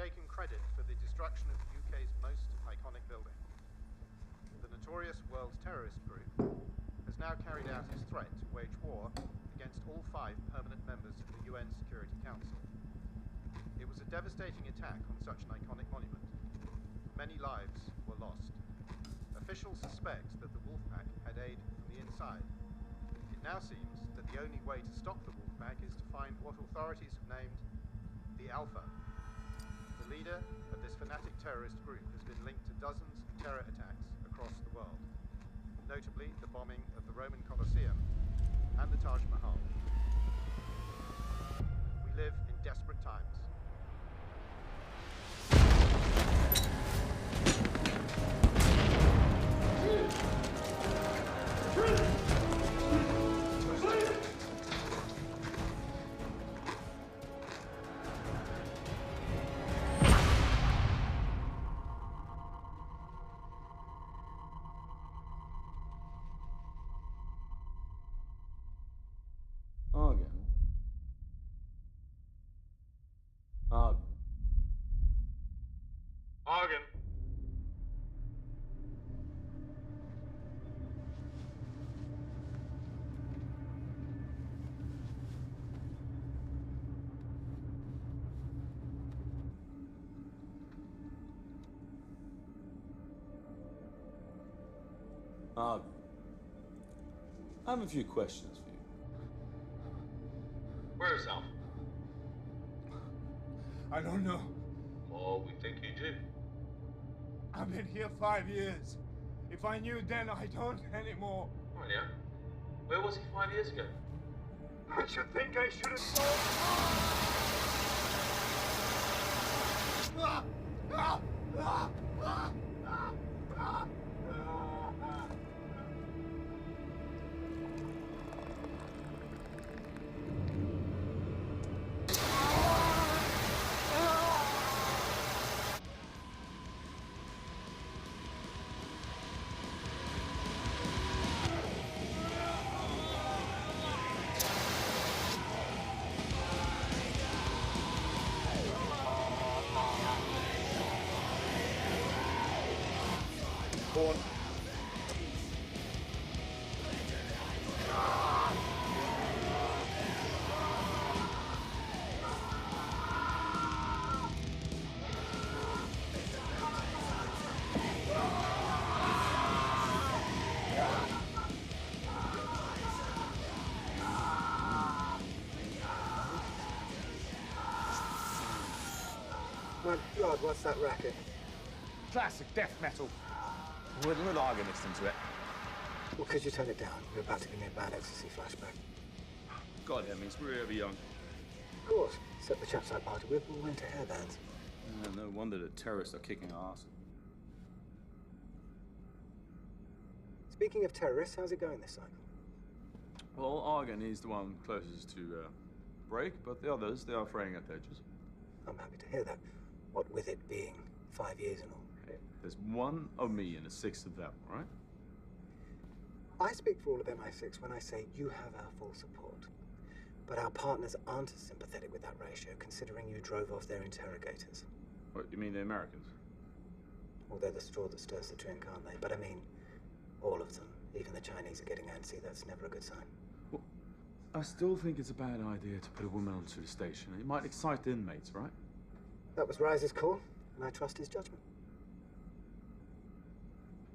taken credit for the destruction of the UK's most iconic building. The notorious World Terrorist Group has now carried out its threat to wage war against all 5 permanent members of the UN Security Council. It was a devastating attack on such an iconic monument. Many lives were lost. Officials suspect that the Wolfpack had aid from the inside. It now seems that the only way to stop the Wolfpack is to find what authorities have named the Alpha. The leader of this fanatic terrorist group has been linked to dozens of terror attacks across the world, notably the bombing of the Roman Colosseum and the Taj Mahal. We live in desperate times. Argon. Argon. I have a few questions for you. Where is Alpha? I don't know. Oh, we think you do. I've been here 5 years. If I knew then, I don't anymore. Oh, yeah? Where was he 5 years ago? I should think I should have known. Go on. my God, what's that racket? Classic death metal. With a little Arga mixed into it. Well, could you turn it down? You're about to give me a bad ecstasy flashback. God, Hemmings, we're ever young. Of course. Except the chaps I party with all went to hairbands. No wonder the terrorists are kicking our ass. Speaking of terrorists, how's it going this cycle? Well, Argan is the one closest to break, but the others, they are fraying at the edges. I'm happy to hear that. What with it being 5 years and all. Hey, there's one of me and a sixth of them, right? I speak for all of MI6 when I say you have our full support. But our partners aren't as sympathetic with that ratio, considering you drove off their interrogators. What, you mean the Americans? Well, they're the straw that stirs the drink, aren't they? But I mean, all of them. Even the Chinese are getting antsy. That's never a good sign. Well, I still think it's a bad idea to put a woman onto the station. It might excite the inmates, right? That was Rise's call, and I trust his judgment.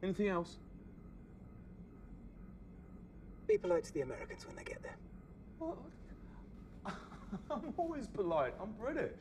Anything else? Be polite to the Americans when they get there. What? I'm always polite. I'm British.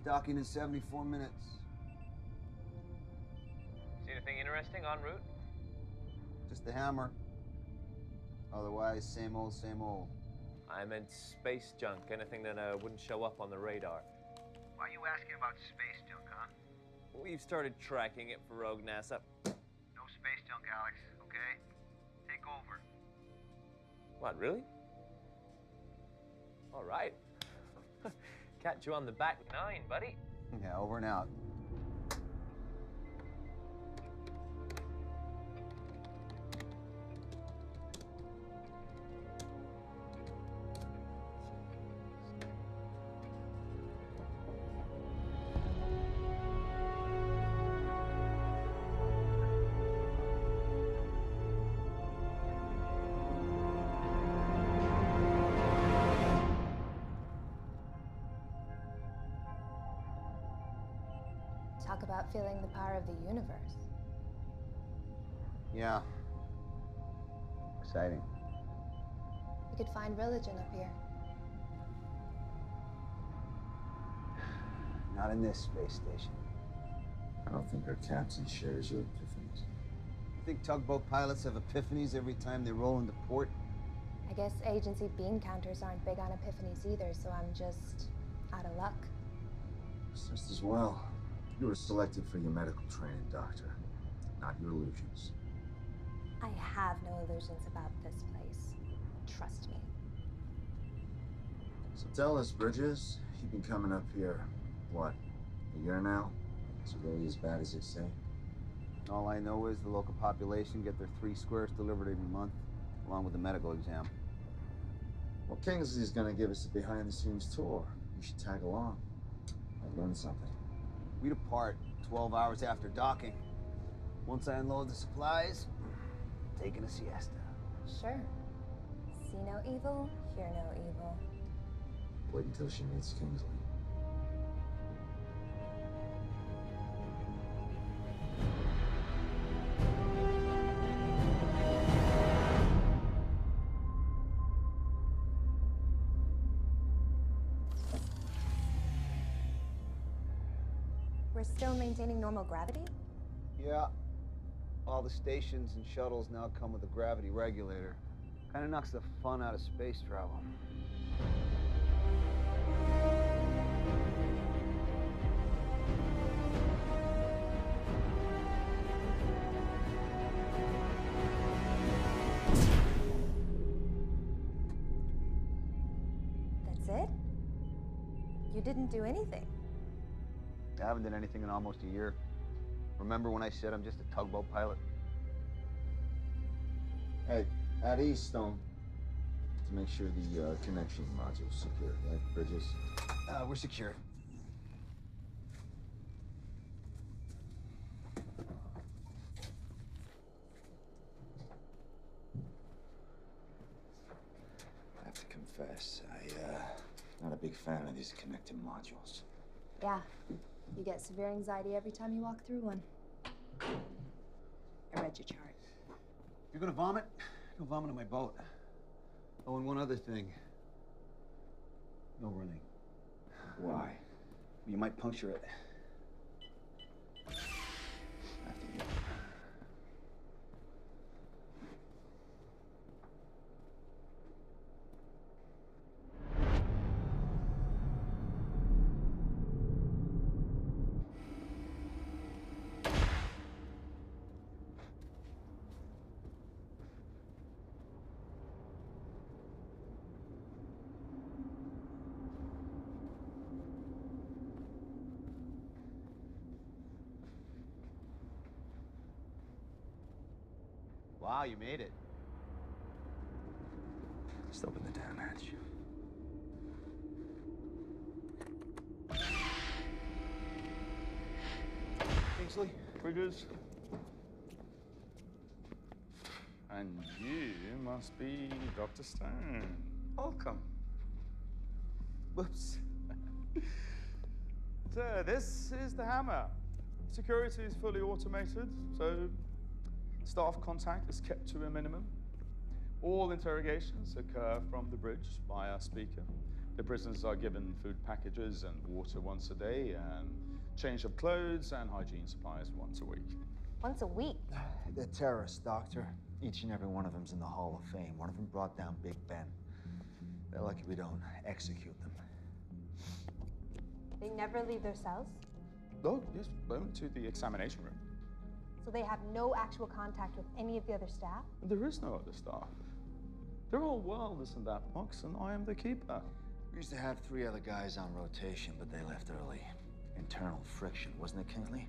Docking in 74 minutes. See anything interesting en route? Just the hammer. Otherwise, same old, same old. I meant space junk, anything that wouldn't show up on the radar. Why are you asking about space junk, huh? We've started tracking it for rogue NASA. No space junk, Alex, okay? Take over. What, really? All right. Catch you on the back nine, buddy. Yeah, over and out. Talk about feeling the power of the universe. Yeah. Exciting. You could find religion up here. Not in this space station. I don't think our captain shares your epiphanies. You think tugboat pilots have epiphanies every time they roll into port? I guess agency bean counters aren't big on epiphanies either, so I'm just out of luck. It's just as well. You were selected for your medical training, Doctor, not your illusions. I have no illusions about this place. Trust me. So tell us, Bridges, you've been coming up here, what, a year now? Is it really as bad as they say? All I know is the local population get their 3 squares delivered every month, along with the medical exam. Well, Kingsley's gonna give us a behind-the-scenes tour. You should tag along. I've learned something. We depart 12 hours after docking. Once I unload the supplies, taking a siesta. Sure. See no evil, hear no evil. Wait until she meets Kingsley. We're still maintaining normal gravity? Yeah. All the stations and shuttles now come with a gravity regulator. Kind of knocks the fun out of space travel. That's it? You didn't do anything. I haven't done anything in almost a year. Remember when I said I'm just a tugboat pilot? Hey, at Eaststone, to make sure the connection module's secure, right? Bridges? We're secure. I have to confess, not a big fan of these connecting modules. Yeah. You get severe anxiety every time you walk through one. I read your chart. You're gonna vomit? Don't vomit on my boat. Oh, and one other thing. No running. Why? You might puncture it. After you. Wow, you made it. Just open the damn hatch. Kingsley, Bridges. And you must be Dr. Stone. Welcome. Whoops. So, this is the hammer. Security is fully automated, so staff contact is kept to a minimum. All interrogations occur from the bridge via speaker. The prisoners are given food packages and water once a day, and change of clothes and hygiene supplies once a week. Once a week? They're terrorists, Doctor. Each and every one of them's in the Hall of Fame. One of them brought down Big Ben. They're lucky we don't execute them. They never leave their cells? Oh, yes, only to the examination room. So they have no actual contact with any of the other staff? There is no other staff. They're all wilders in that box, and I am the keeper. We used to have 3 other guys on rotation, but they left early. Internal friction, wasn't it, Kingsley?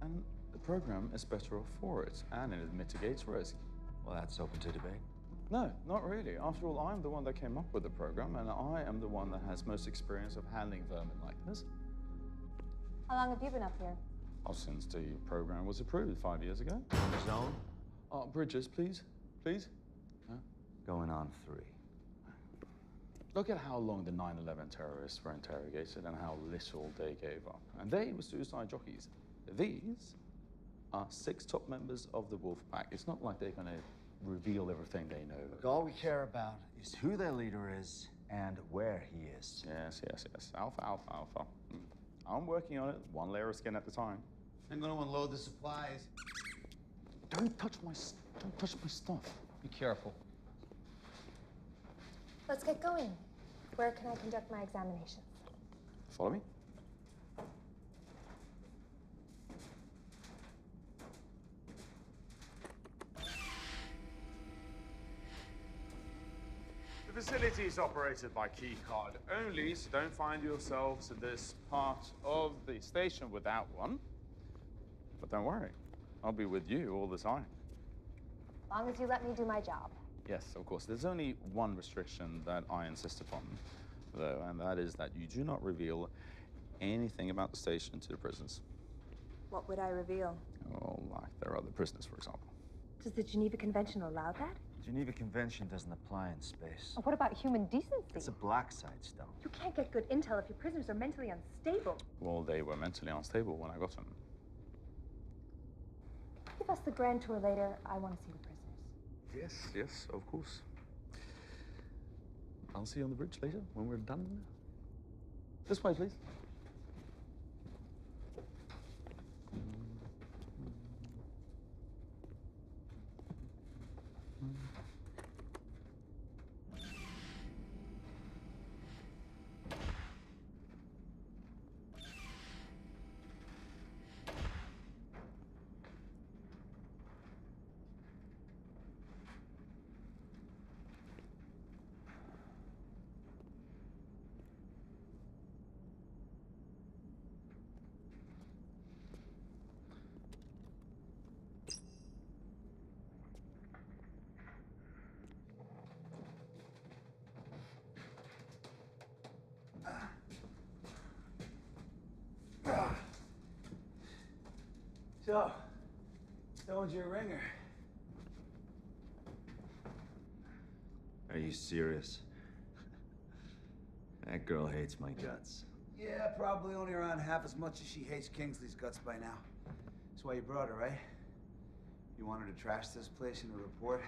And the program is better off for it, and it mitigates risk. Well, that's open to debate. No, not really. After all, I'm the one that came up with the program, and I am the one that has most experience of handling vermin like this. How long have you been up here? Oh, since the program was approved 5 years ago. Zone? Bridges, please. Please? Huh? Going on 3. Look at how long the 9/11 terrorists were interrogated and how little they gave up. And they were suicide jockeys. These are 6 top members of the Wolf Pack. It's not like they're going to reveal everything they know. Look, all we care about is who their leader is and where he is. Yes. Alpha. I'm working on it, one layer of skin at a time. I'm gonna unload the supplies. Don't touch my stuff. Be careful. Let's get going. Where can I conduct my examinations? Follow me. The facility is operated by key card only, so don't find yourselves in this part of the station without one. But don't worry, I'll be with you all the time. As long as you let me do my job. Yes, of course. There's only one restriction that I insist upon, though, and that is that you do not reveal anything about the station to the prisoners. What would I reveal? Oh, like there are other prisoners, for example. Does the Geneva Convention allow that? The Geneva Convention doesn't apply in space. What about human decency? It's a black side stone. You can't get good intel if your prisoners are mentally unstable. Well, they were mentally unstable when I got them. Give us the grand tour later. I want to see the prisoners. Yes, of course. I'll see you on the bridge later when we're done. This way, please. So, Stone's your ringer. Are you serious? That girl hates my guts. Yeah, probably only around half as much as she hates Kingsley's guts by now. That's why you brought her, right? You want her to trash this place in a report?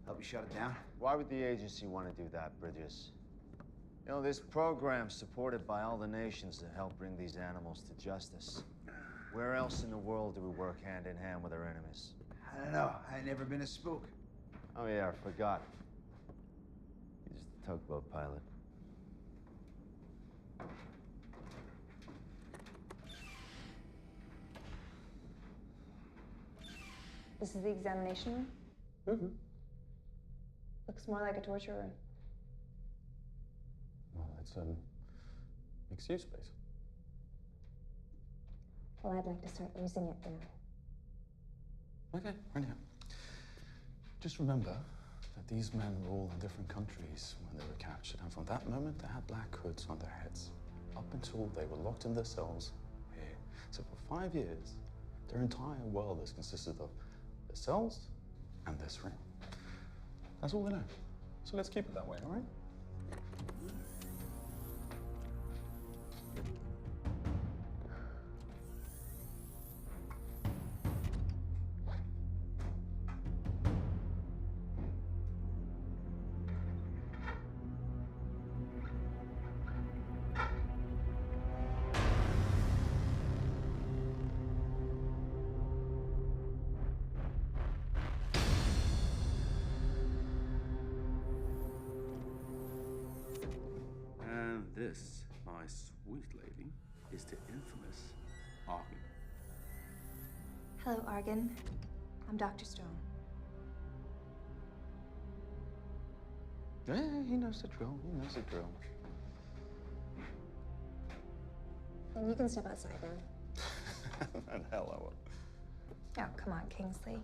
Help you shut it down? Why would the agency want to do that, Bridges? You know, this program's supported by all the nations that help bring these animals to justice. Where else in the world do we work hand in hand with our enemies? I don't know. I ain't never been a spook. Oh yeah, I forgot. You're just a tugboat pilot. This is the examination room? Mm-hmm. Looks more like a torture room. Well, it's mixed-use space. Well, I'd like to start using it now. Okay, right here. Just remember that these men were all in different countries when they were captured, and from that moment they had black hoods on their heads, up until they were locked in their cells here. So for 5 years, their entire world has consisted of their cells and this ring. That's all they know. So let's keep it that way, all right? This, my sweet lady, is the infamous Argon. Hello, Argon. I'm Dr. Stone. Yeah, he knows the drill. He knows the drill. And you can step outside now. And hell I will. Oh, come on, Kingsley.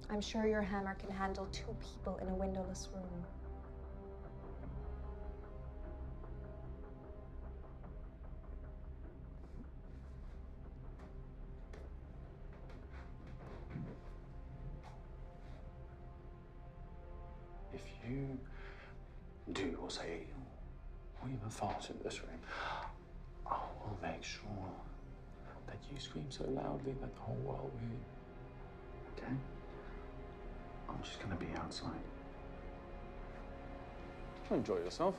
I'm sure your hammer can handle 2 people in a windowless room. If you do or say, or even fart in this room, I will make sure that you scream so loudly that the whole world will hear you. Okay? I'm just gonna be outside. Enjoy yourself.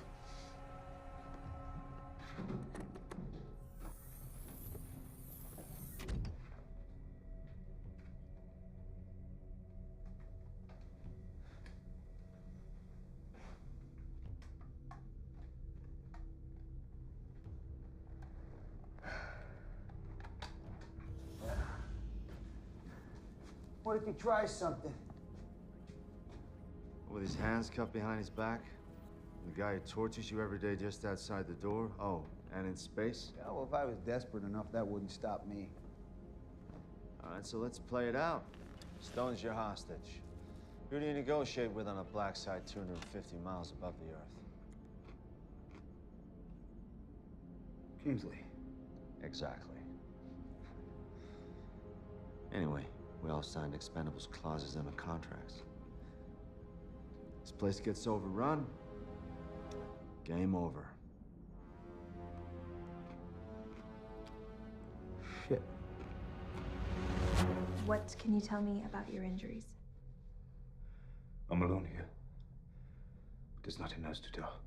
What if you try something? With his hands cuffed behind his back? The guy who tortures you every day just outside the door? Oh, and in space? Yeah, well, if I was desperate enough, that wouldn't stop me. All right, so let's play it out. Stone's your hostage. Who do you negotiate with on a black site 250 miles above the Earth? Kingsley. Exactly. Anyway, we all signed expendables clauses in the contracts. This place gets overrun, game over. Shit. What can you tell me about your injuries? I'm alone here. There's nothing else to tell.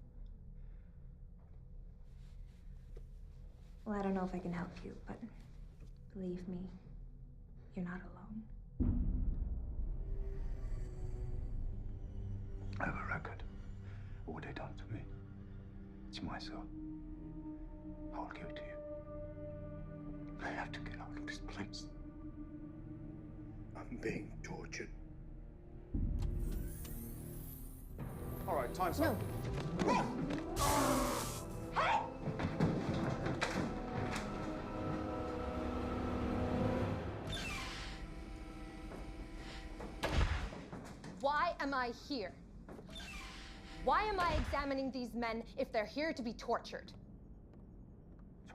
Well, I don't know if I can help you, but believe me, you're not alone. I have a record of what they done to me. It's my soul. I will give it to you. I have to get out of this place. I'm being tortured. All right, time's up. Why am I here? Why am I examining these men if they're here to be tortured?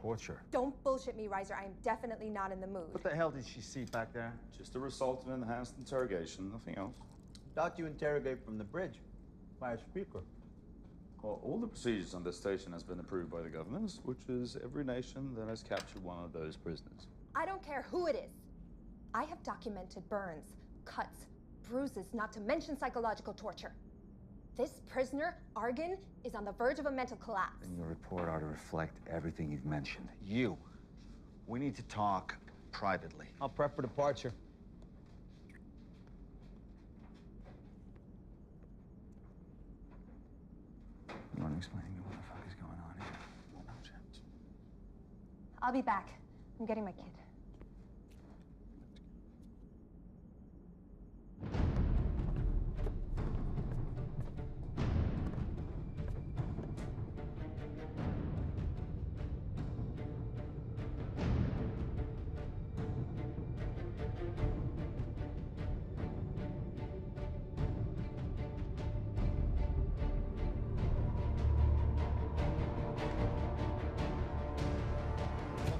torture. Don't bullshit me, Reiser. I am definitely not in the mood. What the hell did she see back there? Just a result of enhanced interrogation, nothing else. Thought you interrogate from the bridge by a speaker. Well, all the procedures on this station has been approved by the governors, which is every nation that has captured one of those prisoners. I don't care who it is. I have documented burns, cuts, bruises, not to mention psychological torture. This prisoner, Argan, is on the verge of a mental collapse. And your report ought to reflect everything you've mentioned. You. We need to talk privately. I'll prep for departure. You want to explain to me what the fuck is going on here? No, James. I'll be back. I'm getting my kid.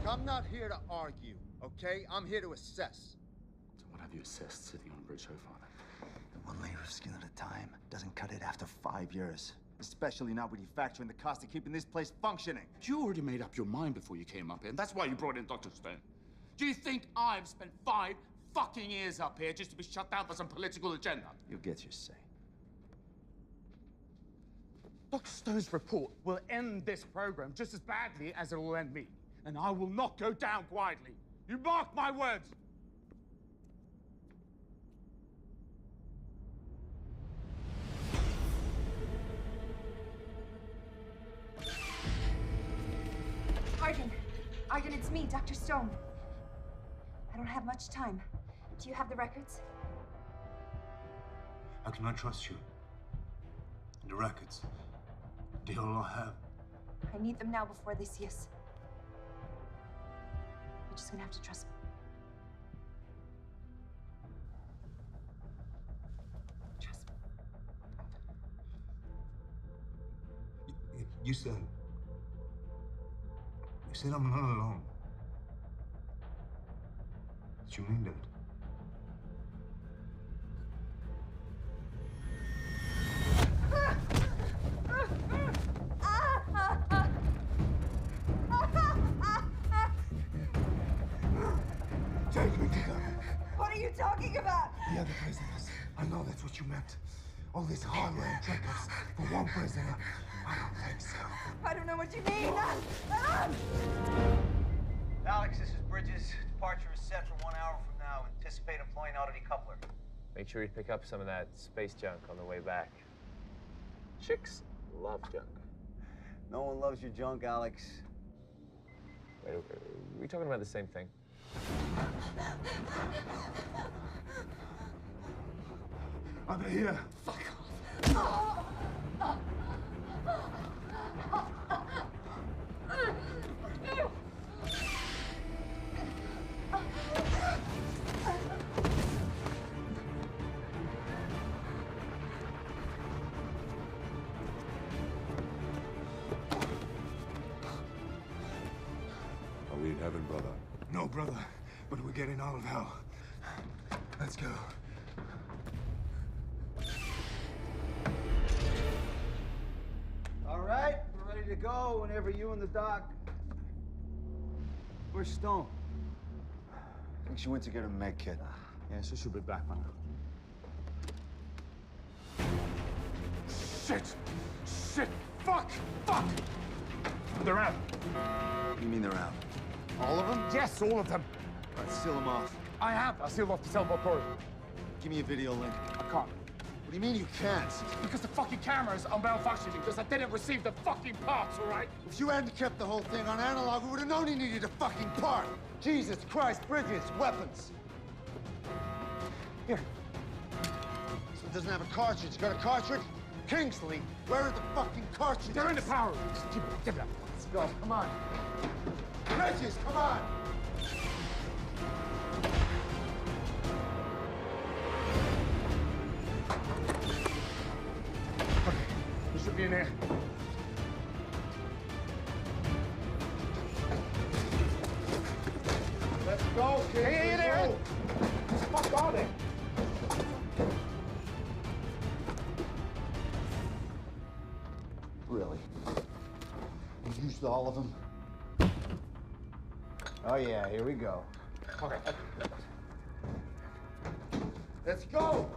I'm not here to argue, okay? I'm here to assess. So what have you assessed sitting on a bridge so far, then? One layer of skin at a time doesn't cut it after 5 years. Especially not when you factor in the cost of keeping this place functioning. You already made up your mind before you came up here, and that's why you brought in Dr. Stone. Do you think I've spent 5 fucking years up here just to be shut down for some political agenda? You'll get your say. Dr. Stone's report will end this program just as badly as it will end me. And I will not go down quietly. You mark my words! Argan, it's me, Dr. Stone. I don't have much time. Do you have the records? How can I trust you? The records. They all I have. I need them now before they see us. You're just gonna have to trust me. Trust me. You said I'm not alone. Did you mean that? Take me to them. What are you talking about? The other prisoners. I know that's what you meant. All this hardware and trinkets for one prisoner. I don't think so. I don't know what you mean. Alex, this is Bridges. Departure is set for 1 hour from now. Anticipate employing oddity coupler. Make sure you pick up some of that space junk on the way back. Chicks love junk. No one loves your junk, Alex. Wait, are we talking about the same thing? Are they here? Fuck off. Are we in heaven, brother? No, brother. But we're getting out of hell. Let's go. All right, we're ready to go whenever you and the doc. Where's Stone? I think she went to get a med kit. Yeah, so she'll be back by now. Shit! Shit! Fuck! Fuck! They're out. What do you mean they're out? All of them? Yes, all of them. All right, seal them off. I have. I sealed off the sailboat corridor. Give me a video link. I can't. What do you mean you can't? Because the fucking cameras are malfunctioning because I didn't receive the fucking parts, all right? If you hadn't kept the whole thing on analog, we would have known he needed a fucking part. Jesus Christ, Bridges, weapons. Here. So it doesn't have a cartridge. Got a cartridge? Kingsley, where are the fucking cartridges? They're in the power room. Give it up. Let's go. Come on. Bridges, come on. Okay, you should be in there. Really? You used all of them? Oh yeah, here we go. Okay. Let's go!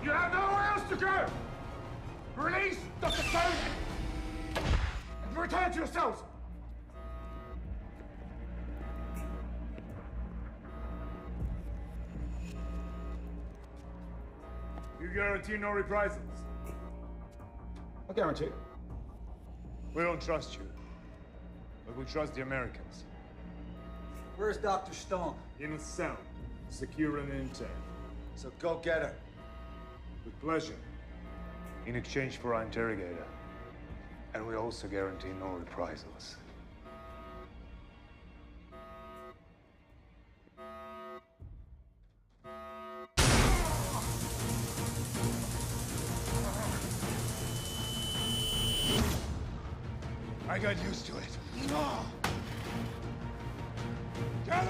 You have nowhere else to go! Release Dr. Stone and return to yourselves! You guarantee no reprisals? I guarantee. We don't trust you, but we trust the Americans. Where's Dr. Stone? In a cell, secure and intact. So go get her. With pleasure. In exchange for our interrogator. And we also guarantee no reprisals. I got used to it. Get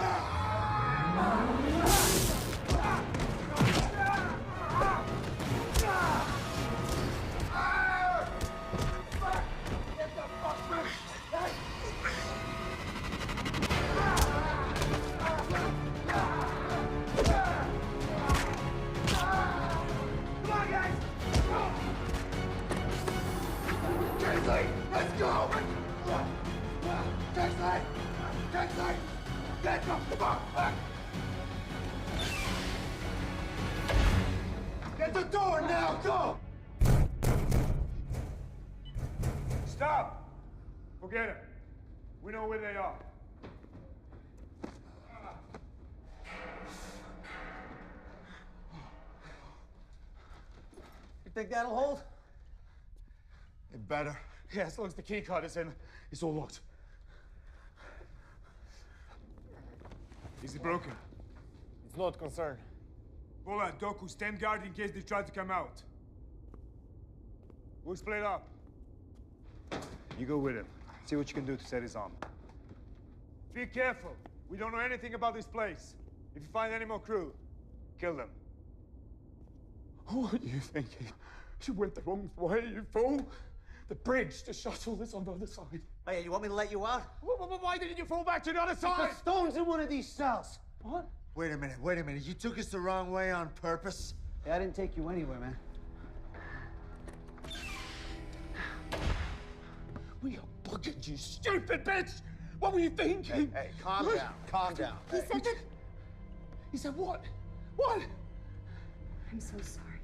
Kingsley, let's go! Kingsley! Kingsley! Get them! Come on! Get the door now! Go! Stop! Forget it. We know where they are. You think that'll hold? It better. Yeah, as long as the key card is in, it's all locked. Is it broken? It's not concerned. Bola, Doku, stand guard in case they try to come out. We'll split up. You go with him. See what you can do to set his arm. Be careful. We don't know anything about this place. If you find any more crew, kill them. What are you thinking? You went the wrong way, you fool. The bridge, the shuttle is on the other side. Oh yeah, you want me to let you out? Why didn't you fall back to the other side? Because Stone's in one of these cells. What? Wait a minute. You took us the wrong way on purpose? Yeah, I didn't take you anywhere, man. We are bugging, you stupid bitch! What were you thinking? Hey, calm down, calm down. He said that. He said what? What? I'm so sorry.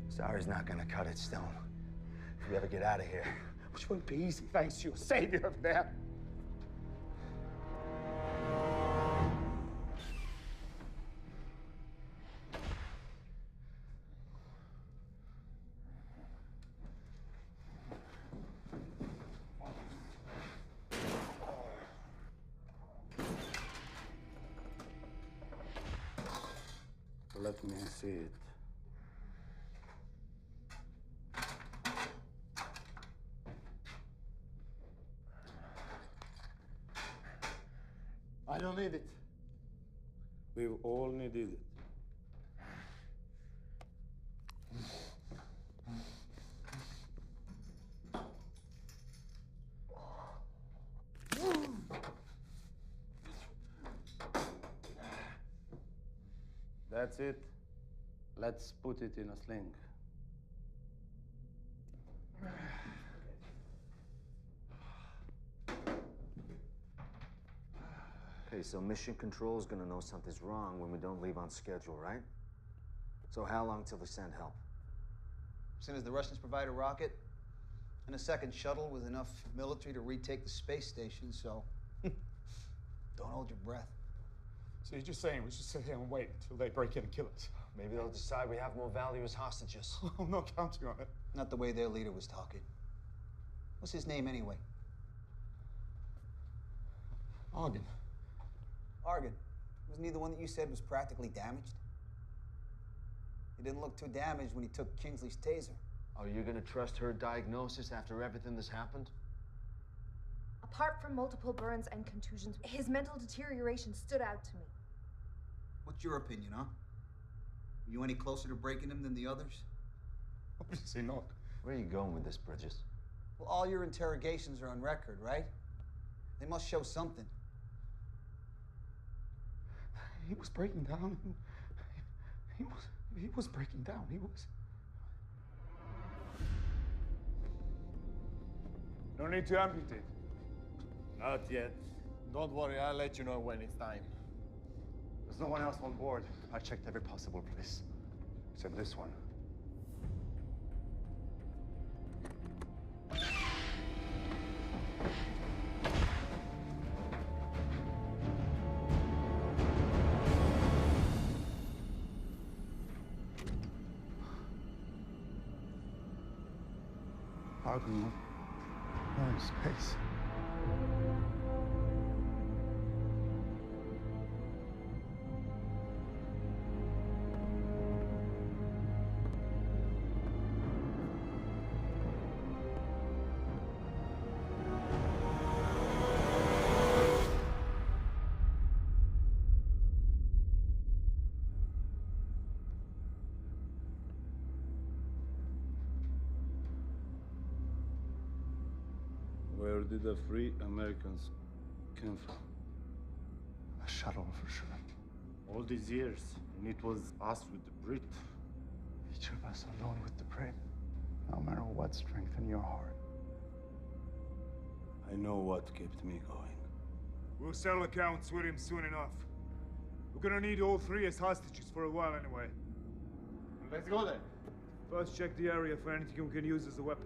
Sorry's not gonna cut it, Stone. If we ever get out of here. Which won't be easy, thanks to your savior over there. Let me see it. I don't need it. We've all needed it. That's it. Let's put it in a sling. Okay, so Mission Control is gonna know something's wrong when we don't leave on schedule, right? So how long till they send help? As soon as the Russians provide a rocket and a second shuttle with enough military to retake the space station, so don't hold your breath. So you're just saying we should sit here and wait until they break in and kill us? Maybe they'll decide we have more value as hostages. I'm not counting on it. Not the way their leader was talking. What's his name anyway? Argon. Argon. Wasn't he the one that you said was practically damaged? He didn't look too damaged when he took Kingsley's taser. Are you gonna trust her diagnosis after everything that's happened? Apart from multiple burns and contusions, his mental deterioration stood out to me. What's your opinion, huh? Were you any closer to breaking him than the others? Obviously not. Where are you going with this, Bridges? Well, all your interrogations are on record, right? They must show something. He was breaking down. He was breaking down. He was. No need to amputate. Not yet. Don't worry, I'll let you know when it's time. There's no one else on board. I checked every possible place, except this one. How can you? We're in space. Where did the free Americans come from? A shuttle, for sure. All these years, and it was us with the Brit. Each of us alone with the Brit. No matter what strengthened your heart. I know what kept me going. We'll settle accounts with him soon enough. We're gonna need all three as hostages for a while anyway. Let's go then. First, check the area for anything we can use as a weapon.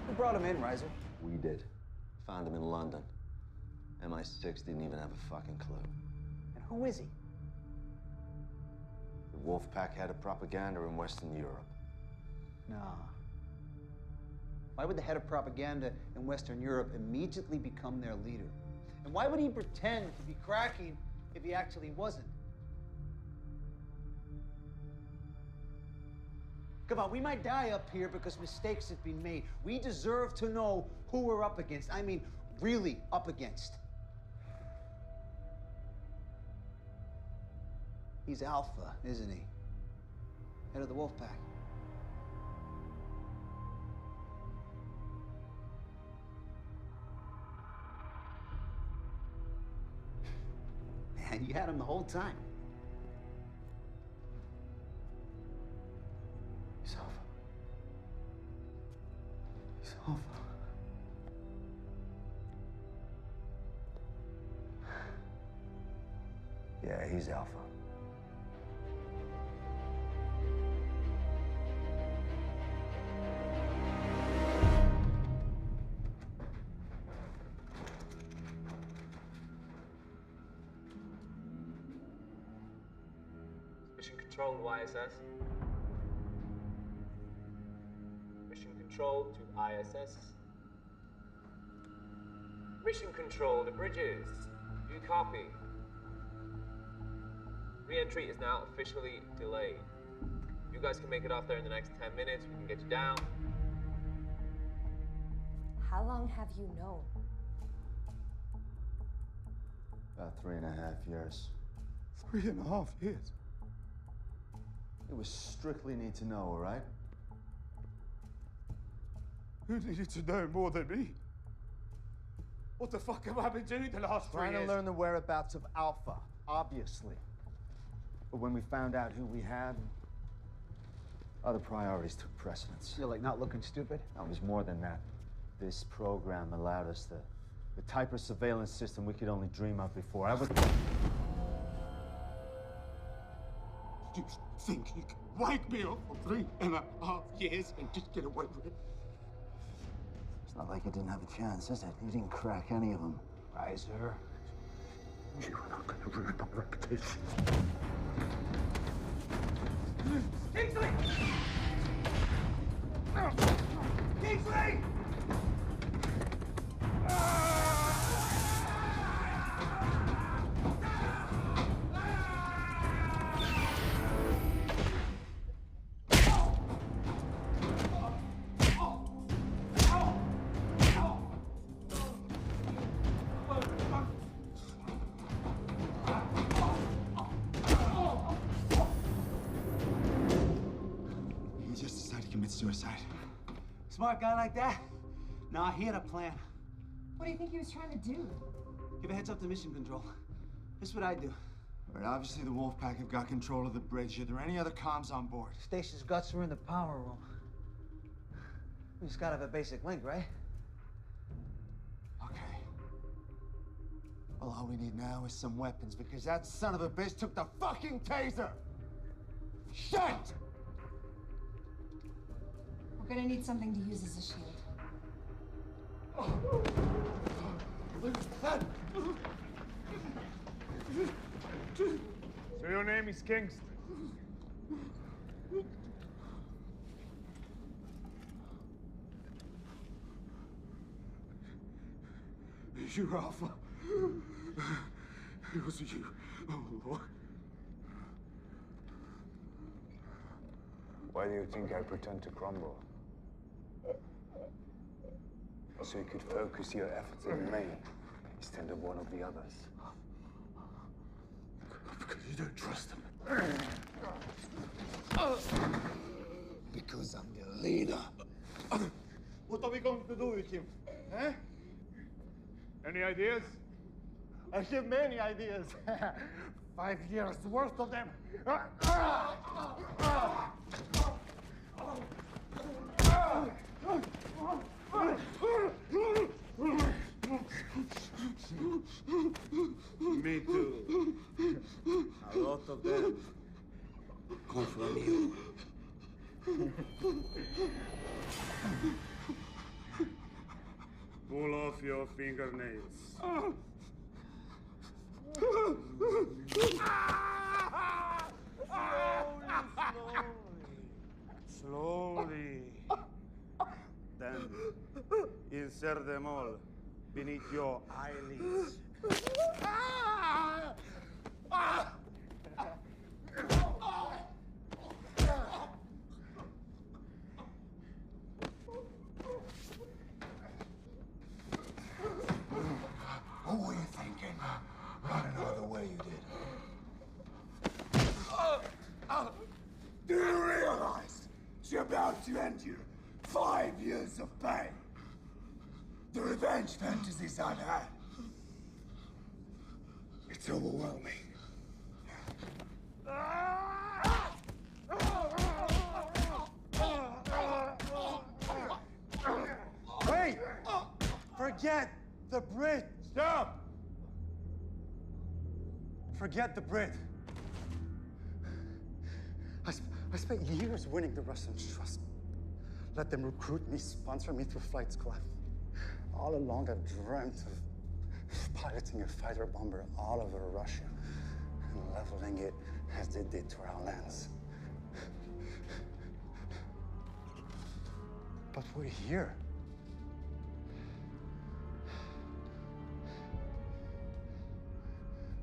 Who brought him in, Reiser? We did. Found him in London. MI6 didn't even have a fucking clue. And who is he? The Wolfpack had a propaganda in Western Europe. Nah. Why would the head of propaganda in Western Europe immediately become their leader? And why would he pretend to be cracking if he actually wasn't? Come on, we might die up here because mistakes have been made. We deserve to know who we're up against. I mean, really up against. He's Alpha, isn't he? Head of the Wolfpack. Man, you had him the whole time. He's Alpha. He's Alpha. Yeah, he's Alpha. Mission Control to ISS. Mission Control to ISS. Mission Control to Bridges. Do you copy? Re-entry is now officially delayed. You guys can make it off there in the next 10 minutes. We can get you down. How long have you known? About 3.5 years. 3.5 years? It was strictly need to know, all right? Who needed to know more than me? What the fuck have I been doing the last 3 Trying years? to learn the whereabouts of Alpha, obviously. But when we found out who we had, other priorities took precedence. You're like not looking stupid? No, it was more than that. This program allowed us the type of surveillance system we could only dream of before. You think you can wipe me off for 3.5 years and just get away with it? It's not like you didn't have a chance, is it? You didn't crack any of them. Riser, you are not going to ruin my reputation. Kingsley! Kingsley! He just decided to commit suicide. Smart guy like that? Nah, he had a plan. What do you think he was trying to do? Give a heads up to mission control. This is what I do. All right, obviously the Wolfpack have got control of the bridge. Are there any other comms on board? Station's guts are in the power room. We just gotta have a basic link, right? Okay. Well, all we need now is some weapons, because that son of a bitch took the fucking taser! Shit! We're gonna need something to use as a shield. So your name is Kingston? You're Alpha. It was you. Oh, Lord. Why do you think I pretend to crumble? So you could focus your efforts on me instead of one of the others. Because you don't trust him. Because I'm the leader. What are we going to do with him? Eh? Any ideas? I have many ideas. 5 years worth of them. Me too. A lot of them come from you. Pull off your fingernails. Slowly. Then insert them all beneath your eyelids. What were you thinking? Running all the way you did. Do you realize you're about to end your 5 years of pain? The revenge fantasies I've had. It's overwhelming. Wait! Forget the bridge! Stop! Forget the bridge. I spent years winning the Russians' trust. Let them recruit me, sponsor me through flight school. All along, I've dreamt of piloting a fighter bomber all over Russia and leveling it as they did to our lands. But we're here.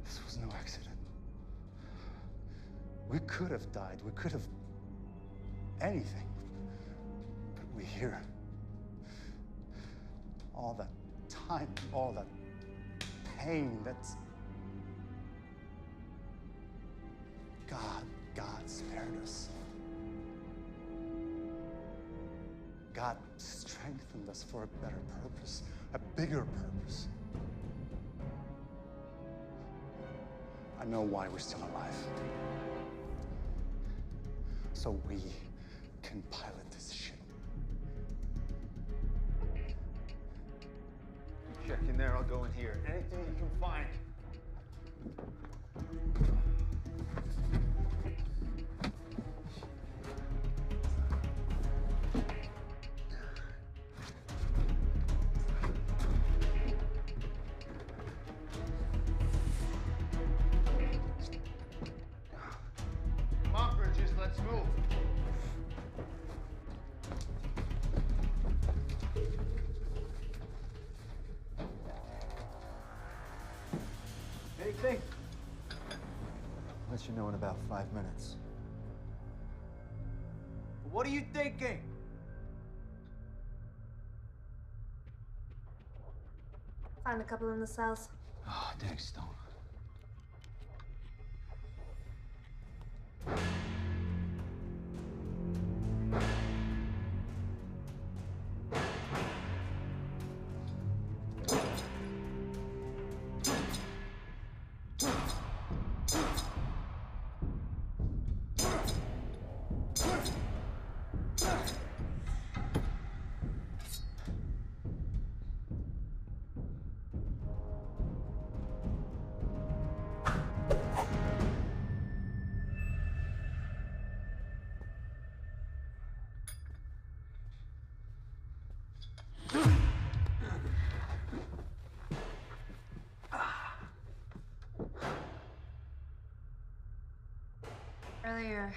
This was no accident. We could have died. We could have anything. But we're here. All that time, all that pain, that's... God spared us. God strengthened us for a better purpose, a bigger purpose. I know why we're still alive. So we can pilot this ship. Check in there, I'll go in here. Anything you can find. Let's move. Anything? Let you know in about 5 minutes. What are you thinking? Found a couple in the cells. Oh, thanks, Stone. Earlier,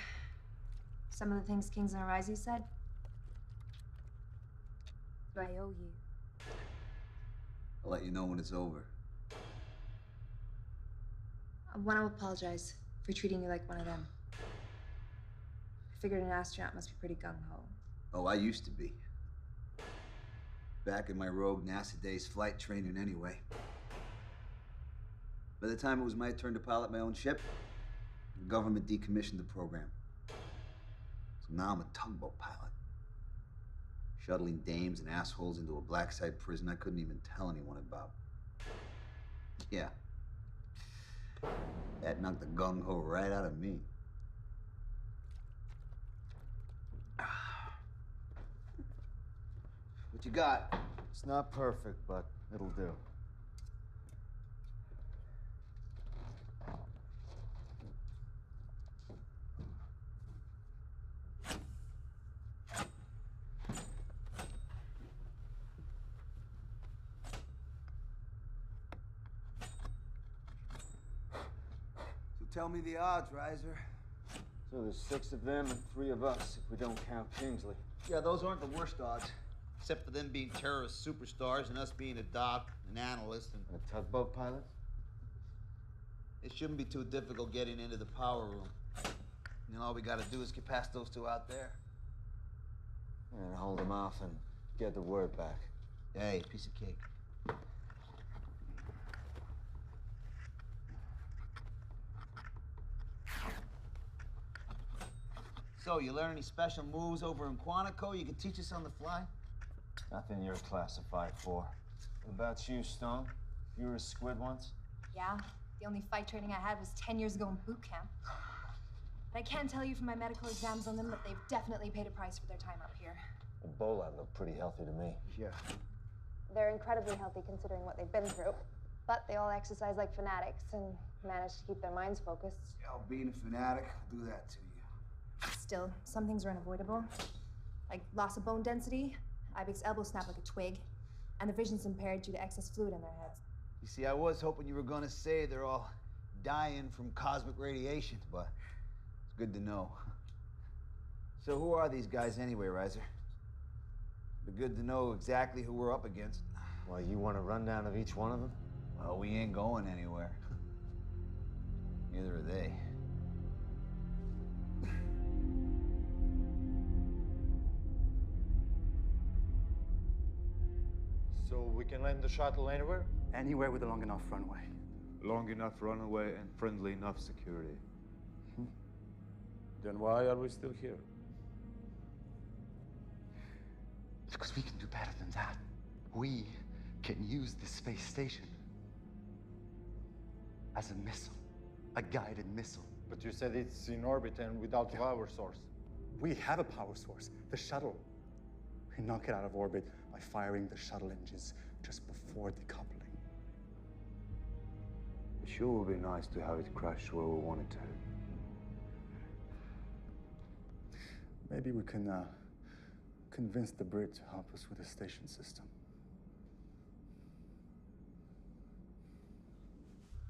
some of the things Kingsley and Risey said. Do I owe you? I'll let you know when it's over. I want to apologize for treating you like one of them. I figured an astronaut must be pretty gung-ho. Oh, I used to be. Back in my rogue NASA days, flight training anyway. By the time it was my turn to pilot my own ship, the government decommissioned the program. So now I'm a tugboat pilot. Shuttling dames and assholes into a black site prison I couldn't even tell anyone about. Yeah. That knocked the gung-ho right out of me. What you got? It's not perfect, but it'll do. Tell me the odds, Riser. So there's 6 of them and 3 of us, if we don't count Kingsley. Yeah, those aren't the worst odds. Except for them being terrorist superstars and us being a doc, an analyst, and... A tugboat pilot? It shouldn't be too difficult getting into the power room. And then all we gotta do is get past those 2 out there. And hold them off and get the word back. Hey, piece of cake. So, you learn any special moves over in Quantico you can teach us on the fly? Nothing you're classified for. What about you, Stone? You were a squid once? Yeah, the only fight training I had was 10 years ago in boot camp. But I can tell you from my medical exams on them that they've definitely paid a price for their time up here. Ebola looked pretty healthy to me. Yeah. They're incredibly healthy considering what they've been through. But they all exercise like fanatics and manage to keep their minds focused. Yeah, being a fanatic will do that to you. Still, some things are unavoidable. Like loss of bone density, Ibex elbow snap like a twig, and the vision's impaired due to excess fluid in their heads. You see, I was hoping you were gonna say they're all dying from cosmic radiation, but it's good to know. So who are these guys anyway, Riser? Be good to know exactly who we're up against. Well, you want a rundown of each one of them? Well, we ain't going anywhere. Neither are they. So we can land the shuttle anywhere? Anywhere with a long enough runway. Long enough runway and friendly enough security. Then why are we still here? Because we can do better than that. We can use the space station as a missile, a guided missile. But you said it's in orbit and without power source. We have a power source, the shuttle. We knock it out of orbit by firing the shuttle engines just before decoupling. It sure would be nice to have it crash where we want it to. Maybe we can convince the Brit to help us with the station system.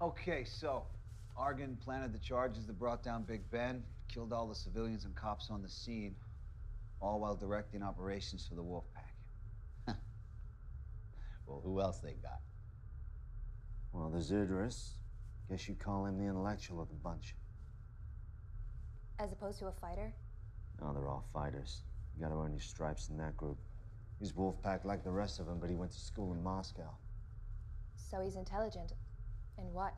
Okay, so Argon planted the charges that brought down Big Ben, Killed all the civilians and cops on the scene, all while directing operations for the Wolfpack. Well, who else they got? Well, there's Idris. Guess you'd call him the intellectual of the bunch. As opposed to a fighter? No, they're all fighters. You gotta earn your stripes in that group. He's Wolfpack like the rest of them, but he went to school in Moscow. So he's intelligent. In what?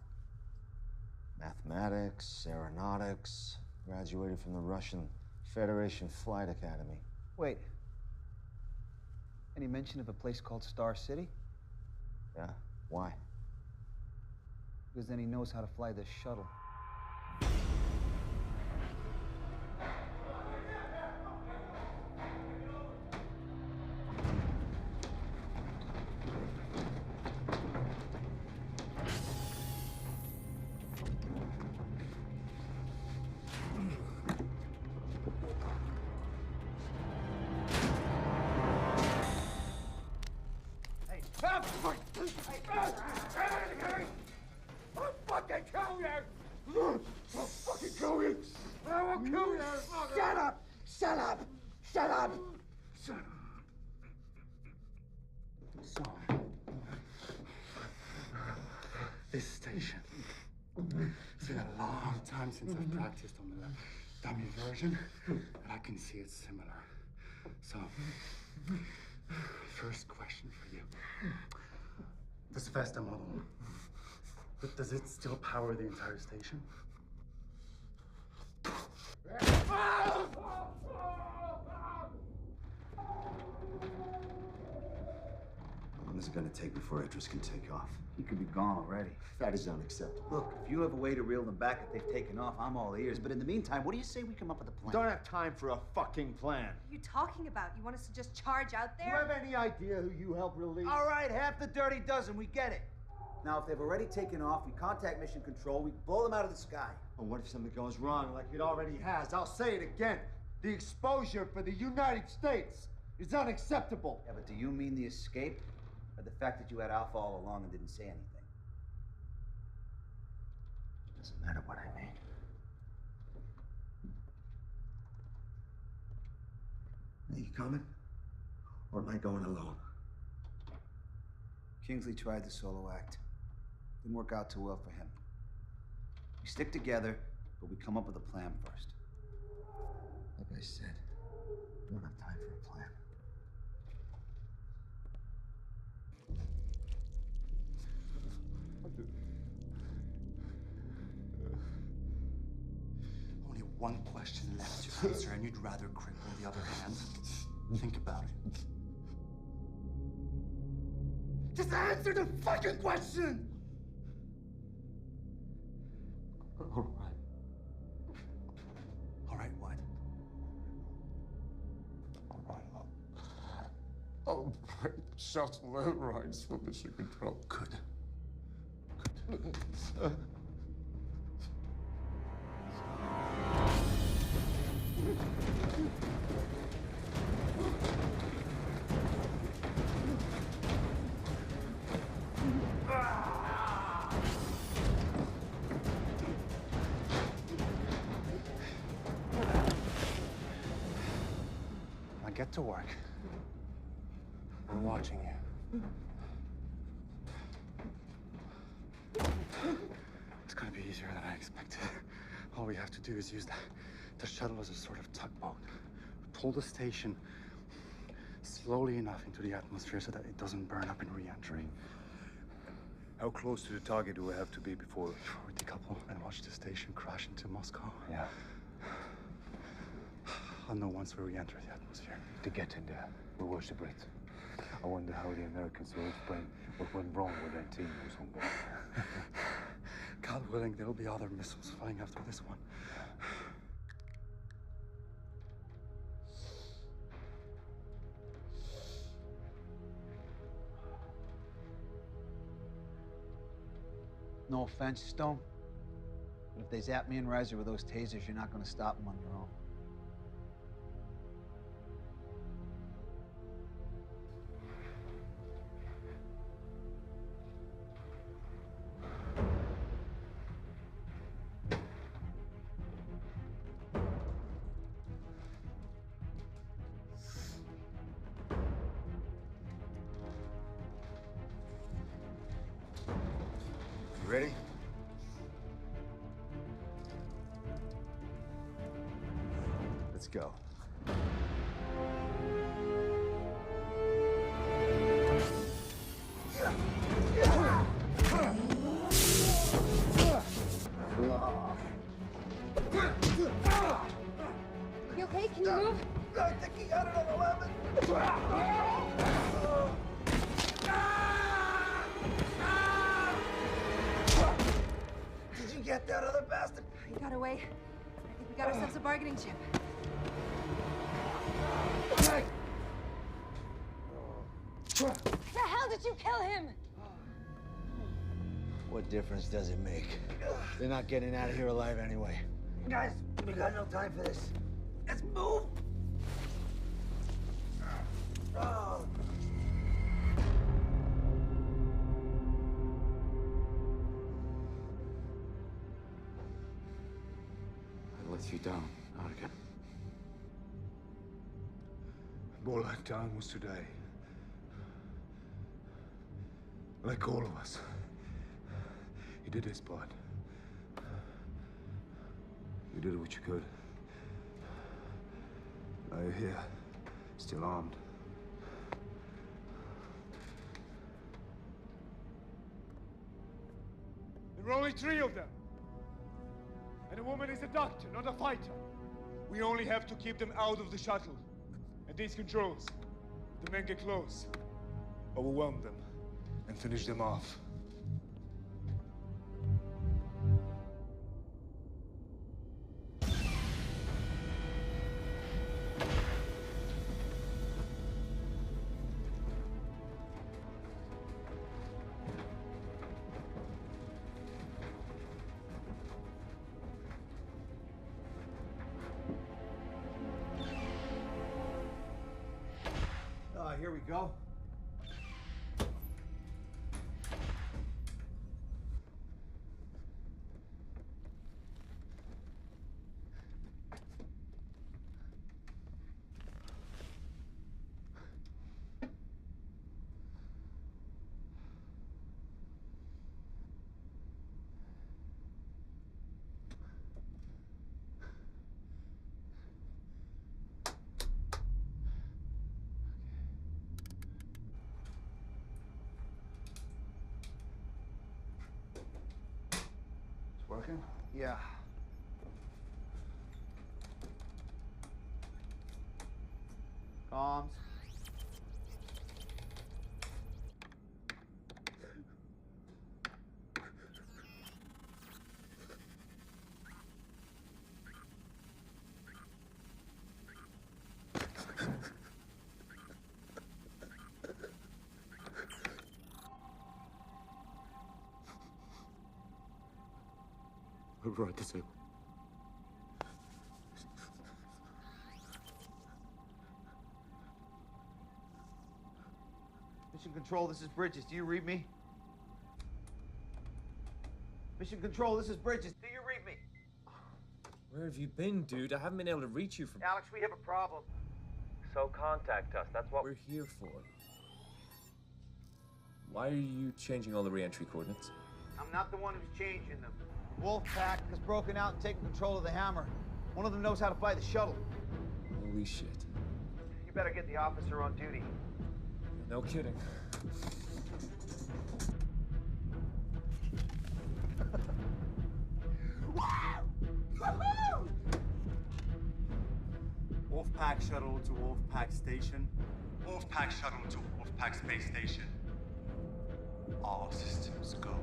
Mathematics, aeronautics, graduated from the Russian Federation Flight Academy. Wait. Any mention of a place called Star City? Yeah? Why? Because then he knows how to fly this shuttle. I'll fucking kill you! I'll fucking kill you! I will kill you! Shut up! Shut up! Shut up! Shut up! So, this station. It's been a long time since I've practiced on the dummy version, but I can see it's similar. So, first question for you. This Vesta model, does it still power the entire station? How long is it gonna take before Idris can take off? He could be gone already. That is unacceptable. Look, if you have a way to reel them back if they've taken off, I'm all ears. But in the meantime, what do you say we come up with a plan? Don't have time for a fucking plan. What are you talking about? You want us to just charge out Do you there? have any idea who you helped release? All right, half the dirty dozen, we get it. Now, if they've already taken off, we contact Mission Control, we blow them out of the sky. And what if something goes wrong like it already has? I'll say it again. The exposure for the United States is unacceptable. Yeah, but do you mean the escape? Or the fact that you had Alpha all along and didn't say anything? Doesn't matter what I mean. Are you coming? Or am I going alone? Kingsley tried the solo act. Didn't work out too well for him. We stick together, but we come up with a plan first. Like I said, we don't have time for a plan. Only one question left to answer, and you'd rather cripple the other hand? Think about it. Just answer the fucking question! All right. All right, what? All right, I'll break the shuttle air rights for Mission Control. Good. Now get to work. I'm watching you. It's gonna be easier than I expected. All we have to do is use the shuttle as a sort of tugboat. Pull the station slowly enough into the atmosphere so that it doesn't burn up in re-entry. How close to the target do we have to be before we decouple and watch the station crash into Moscow? Yeah. I'll know once we re-enter the atmosphere. To get in there, we worship it. I wonder how the Americans will explain what went wrong with their team or something. God willing, there'll be other missiles flying after this one. No offense, Stone, but if they zap me and Riser with those tasers, you're not going to stop them on your own. ready? Let's go. You okay? Can you move? I think he got it on 11. Did you get that other bastard? He got away. I think we got ourselves a bargaining chip. The hell did you kill him? What difference does it make? They're not getting out of here alive anyway. Guys, we got no time for this. Let's move. Oh. I let you down, Argan. All I've done was today. Like all of us. He did his part. You did what you could. Now you're here, still armed. There are only 3 of them. And the woman is a doctor, not a fighter. We only have to keep them out of the shuttle. And these controls. If the men get close, overwhelm them and finish them off. Here we go. Working? Yeah. Comms. Override disable. Mission Control, this is Bridges. Do you read me? Mission Control, this is Bridges. Do you read me? Where have you been, dude? I haven't been able to reach you from... Alex, we have a problem. So contact us. That's what we're here for. Why are you changing all the re-entry coordinates? I'm not the one who's changing them. Wolfpack has broken out and taken control of the Hammer. One of them knows how to fly the shuttle. Holy shit. You better get the officer on duty. No kidding. Wolfpack shuttle to Wolfpack station. Wolfpack shuttle to Wolfpack space station. All systems go.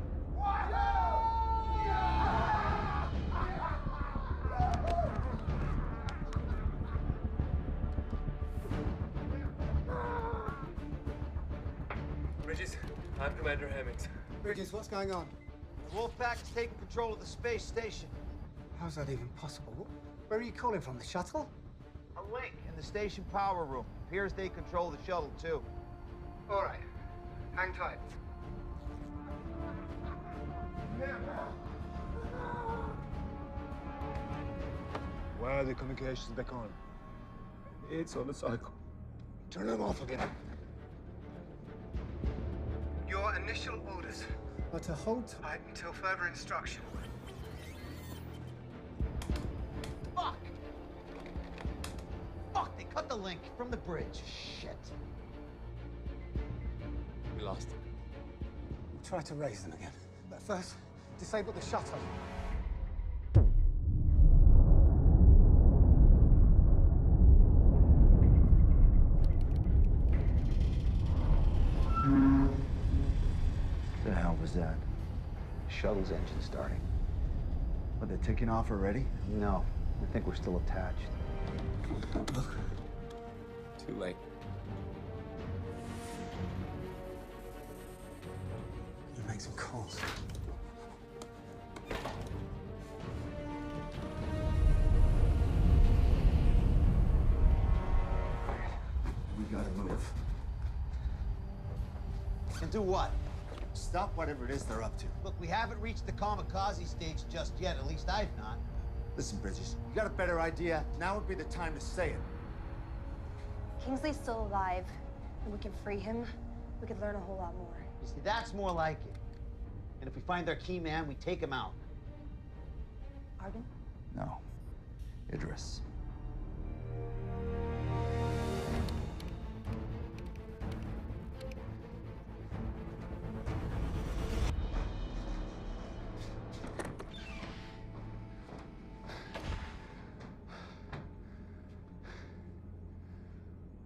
Bridges, I'm Commander Hemmings. Bridges, what's going on? The Wolfpack has taken control of the space station. How's that even possible? Where are you calling from? The shuttle? A link in the station power room. Appears they control the shuttle, too. All right. Hang tight. Why are the communications back on? It's on the cycle. Turn them off again. Your initial orders. are to hold tight until further instruction. Fuck! Fuck, they cut the link from the bridge. Shit. We lost him. We'll try to raise them again. But first, disable the shuttle. The hell was that? Shuttle's engine starting. Are they taking off already? No, I think we're still attached. Too late. You make some calls. We gotta move. And do what? Stop whatever it is they're up to. Look, we haven't reached the kamikaze stage just yet. At least I've not. Listen, Bridges, you got a better idea? Now would be the time to say it. Kingsley's still alive, and we can free him. We could learn a whole lot more. You see, that's more like it. And if we find their key man, we take him out. Arden? No. Idris.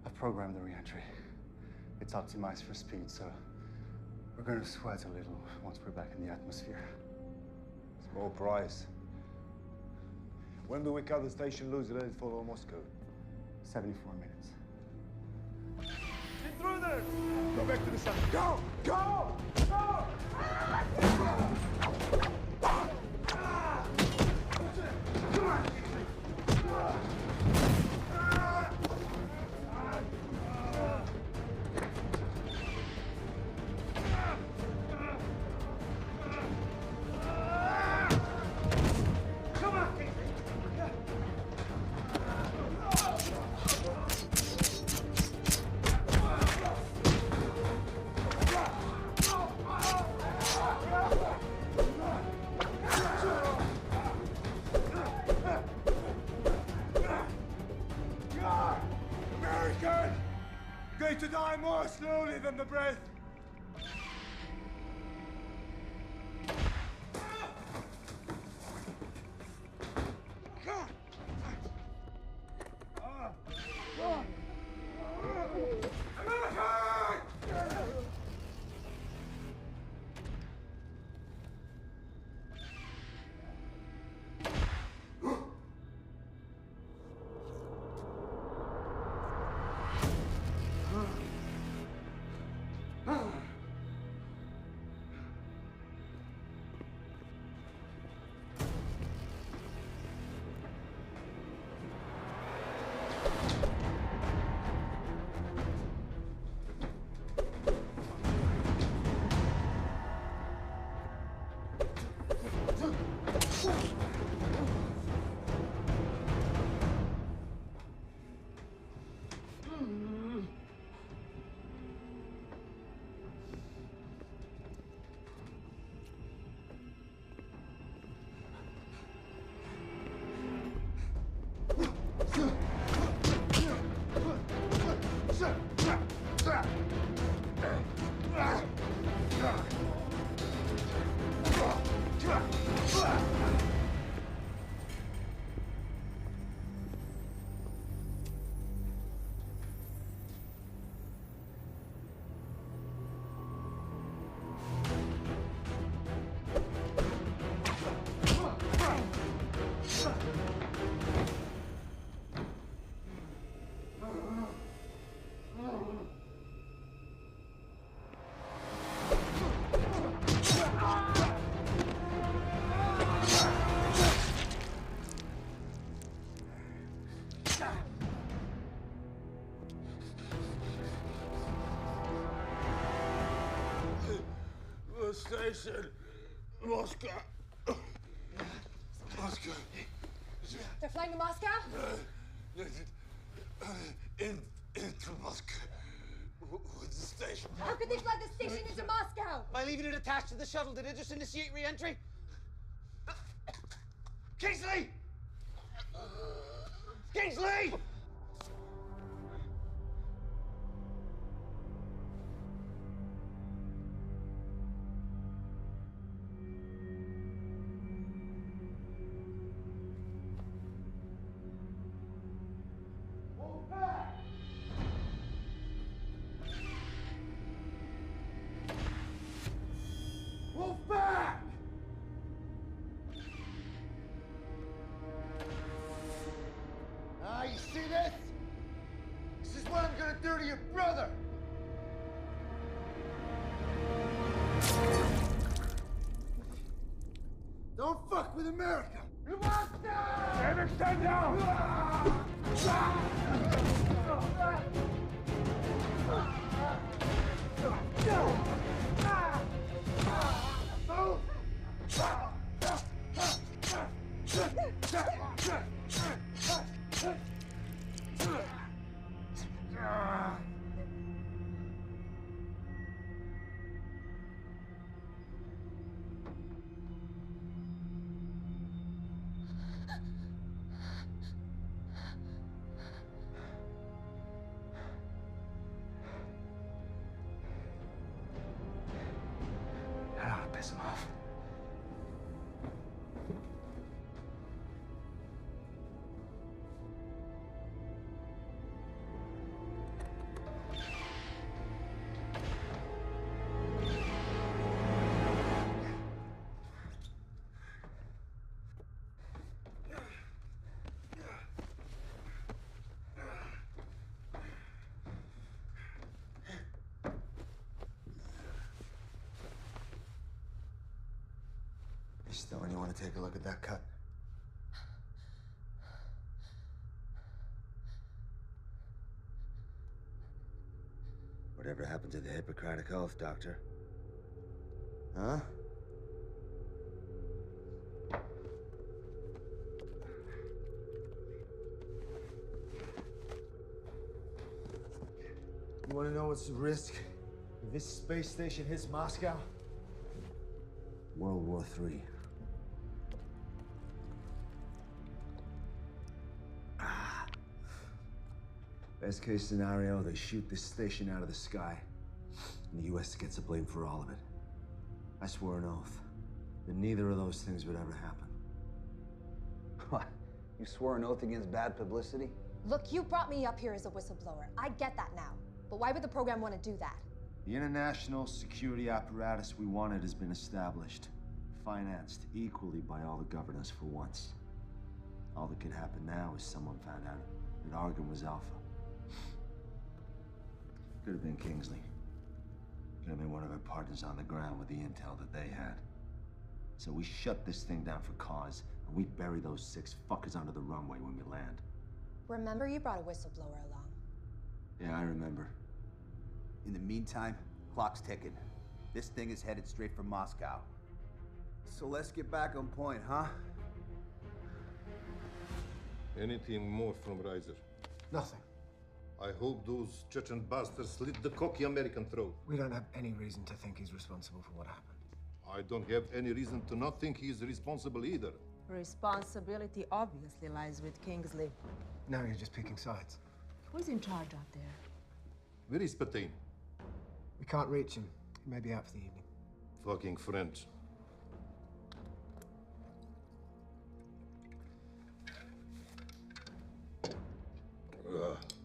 I've programmed the re-entry. It's optimized for speed, so we're going to sweat a little once we're back in the atmosphere. Small price. When do we cut the station loose and let it follow Moscow? 74 minutes. Get through there! Go back to the sun. Go! Go! Go! Come on! American! Going to die more slowly than the breath. Station, Moscow. Moscow. They're flying to Moscow? Into Moscow. With the station. How could they fly the station into Moscow? By By leaving it attached to the shuttle, did it just initiate re-entry? Kingsley! Kingsley! You see this? This is what I'm gonna do to your brother! Don't fuck with America! You monster! David, stand down! That ought to piss him off. Stone, you want to take a look at that cut? Whatever happened to the Hippocratic Oath, Doctor? Huh? You want to know what's the risk if this space station hits Moscow? World War III. Best case scenario, they shoot this station out of the sky, and the U.S. gets the blame for all of it. I swore an oath that neither of those things would ever happen. What? You swore an oath against bad publicity? Look, you brought me up here as a whistleblower. I get that now. But why would the program want to do that? The international security apparatus we wanted has been established, financed equally by all the governors for once. All that could happen now is someone found out that Argon was Alpha. Could have been Kingsley. Could have been one of our partners on the ground with the intel that they had. So we shut this thing down for cause, and we bury those 6 fuckers under the runway when we land. Remember you brought a whistleblower along. Yeah, I remember. In the meantime, clock's ticking. This thing is headed straight for Moscow. So let's get back on point, huh? Anything more from Reiser? Nothing. I hope those Chechen bastards slit the cocky American throat. We don't have any reason to think he's responsible for what happened. I don't have any reason to not think he's responsible either. Responsibility obviously lies with Kingsley. Now you're just picking sides. Who's in charge out there? Where is Patain? We can't reach him. He may be out for the evening. Fucking French.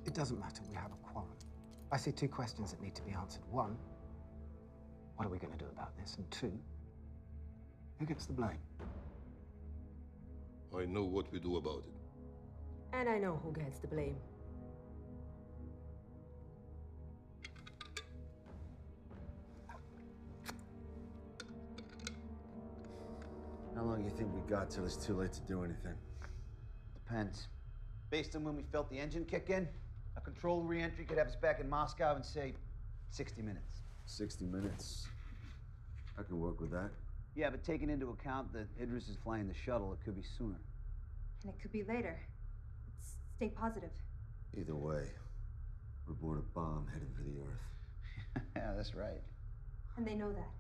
It doesn't matter, we have a quarrel. I see 2 questions that need to be answered. 1, what are we going to do about this? And 2, who gets the blame? I know what we do about it. And I know who gets the blame. How long do you think we got till it's too late to do anything? Depends. Based on when we felt the engine kick in, a controlled re-entry could have us back in Moscow in, say, 60 minutes. 60 minutes. I can work with that. Yeah, but taking into account that Idris is flying the shuttle, it could be sooner. And it could be later. Let's stay positive. Either way, we're aboard a bomb headed for the Earth. Yeah, that's right. And they know that.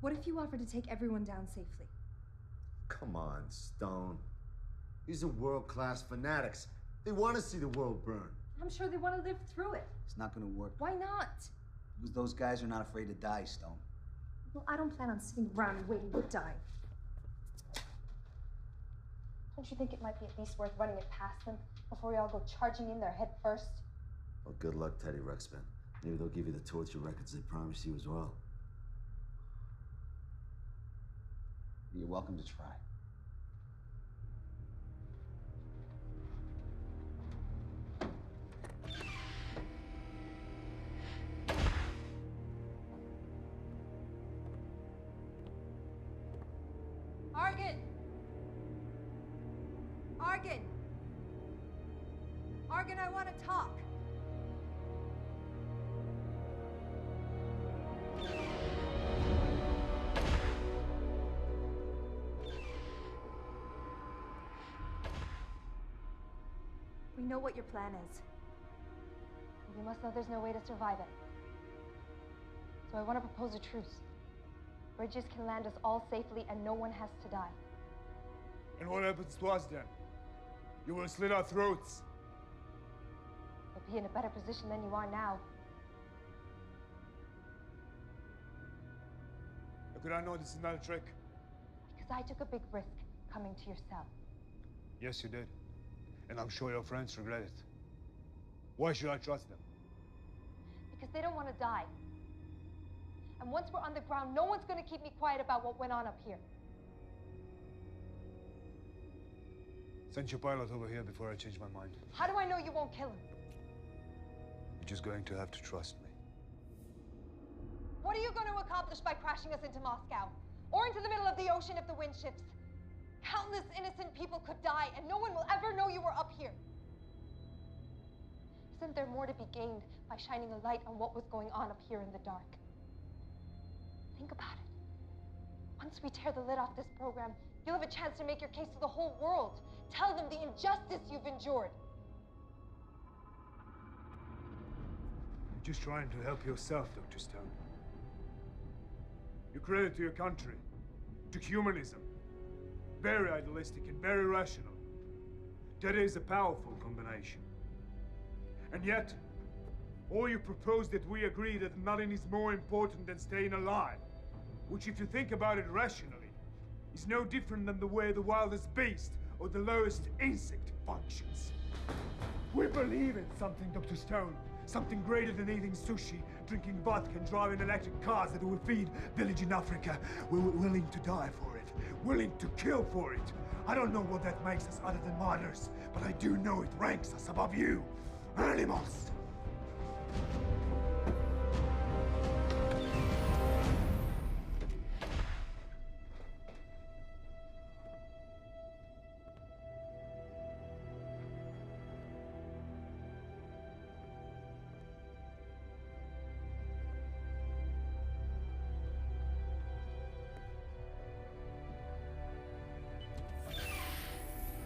What if you offered to take everyone down safely? Come on, Stone. These are world-class fanatics. They want to see the world burn. I'm sure they want to live through it. It's not gonna work. Why not? Because those guys are not afraid to die, Stone. Well, I don't plan on sitting around and waiting to die. Don't you think it might be at least worth running it past them before we all go charging in there head first? Well, good luck, Teddy Ruxpin. Maybe they'll give you the torture records they promised you as well. You're welcome to try. Argan! Argan! Argan, I want to talk. We know what your plan is. You must know there's no way to survive it. So I want to propose a truce. Bridges can land us all safely and no one has to die. And what happens to us then? You will slit our throats. You'll be in a better position than you are now. How could I know this is not a trick? Because I took a big risk coming to your cell. Yes, you did. And I'm sure your friends regret it. Why should I trust them? Because they don't want to die. And once we're on the ground, no one's going to keep me quiet about what went on up here. Send your pilot over here before I change my mind. How do I know you won't kill him? You're just going to have to trust me. What are you going to accomplish by crashing us into Moscow? Or into the middle of the ocean if the wind shifts? Countless innocent people could die, and no one will ever know you were up here. Isn't there more to be gained by shining a light on what was going on up here in the dark? Think about it. Once we tear the lid off this program, you'll have a chance to make your case to the whole world. Tell them the injustice you've endured. You're just trying to help yourself, Dr. Stone. You credit to your country, to humanism. Very idealistic and very rational. That is a powerful combination. And yet, all you propose that we agree that nothing is more important than staying alive, which if you think about it rationally, is no different than the way the wildest beast or the lowest insect functions. We believe in something, Dr. Stone. Something greater than eating sushi, drinking vodka, and driving electric cars that will feed village in Africa. We're willing to die for it. Willing to kill for it. I don't know what that makes us other than martyrs, but I do know it ranks us above you. Animals!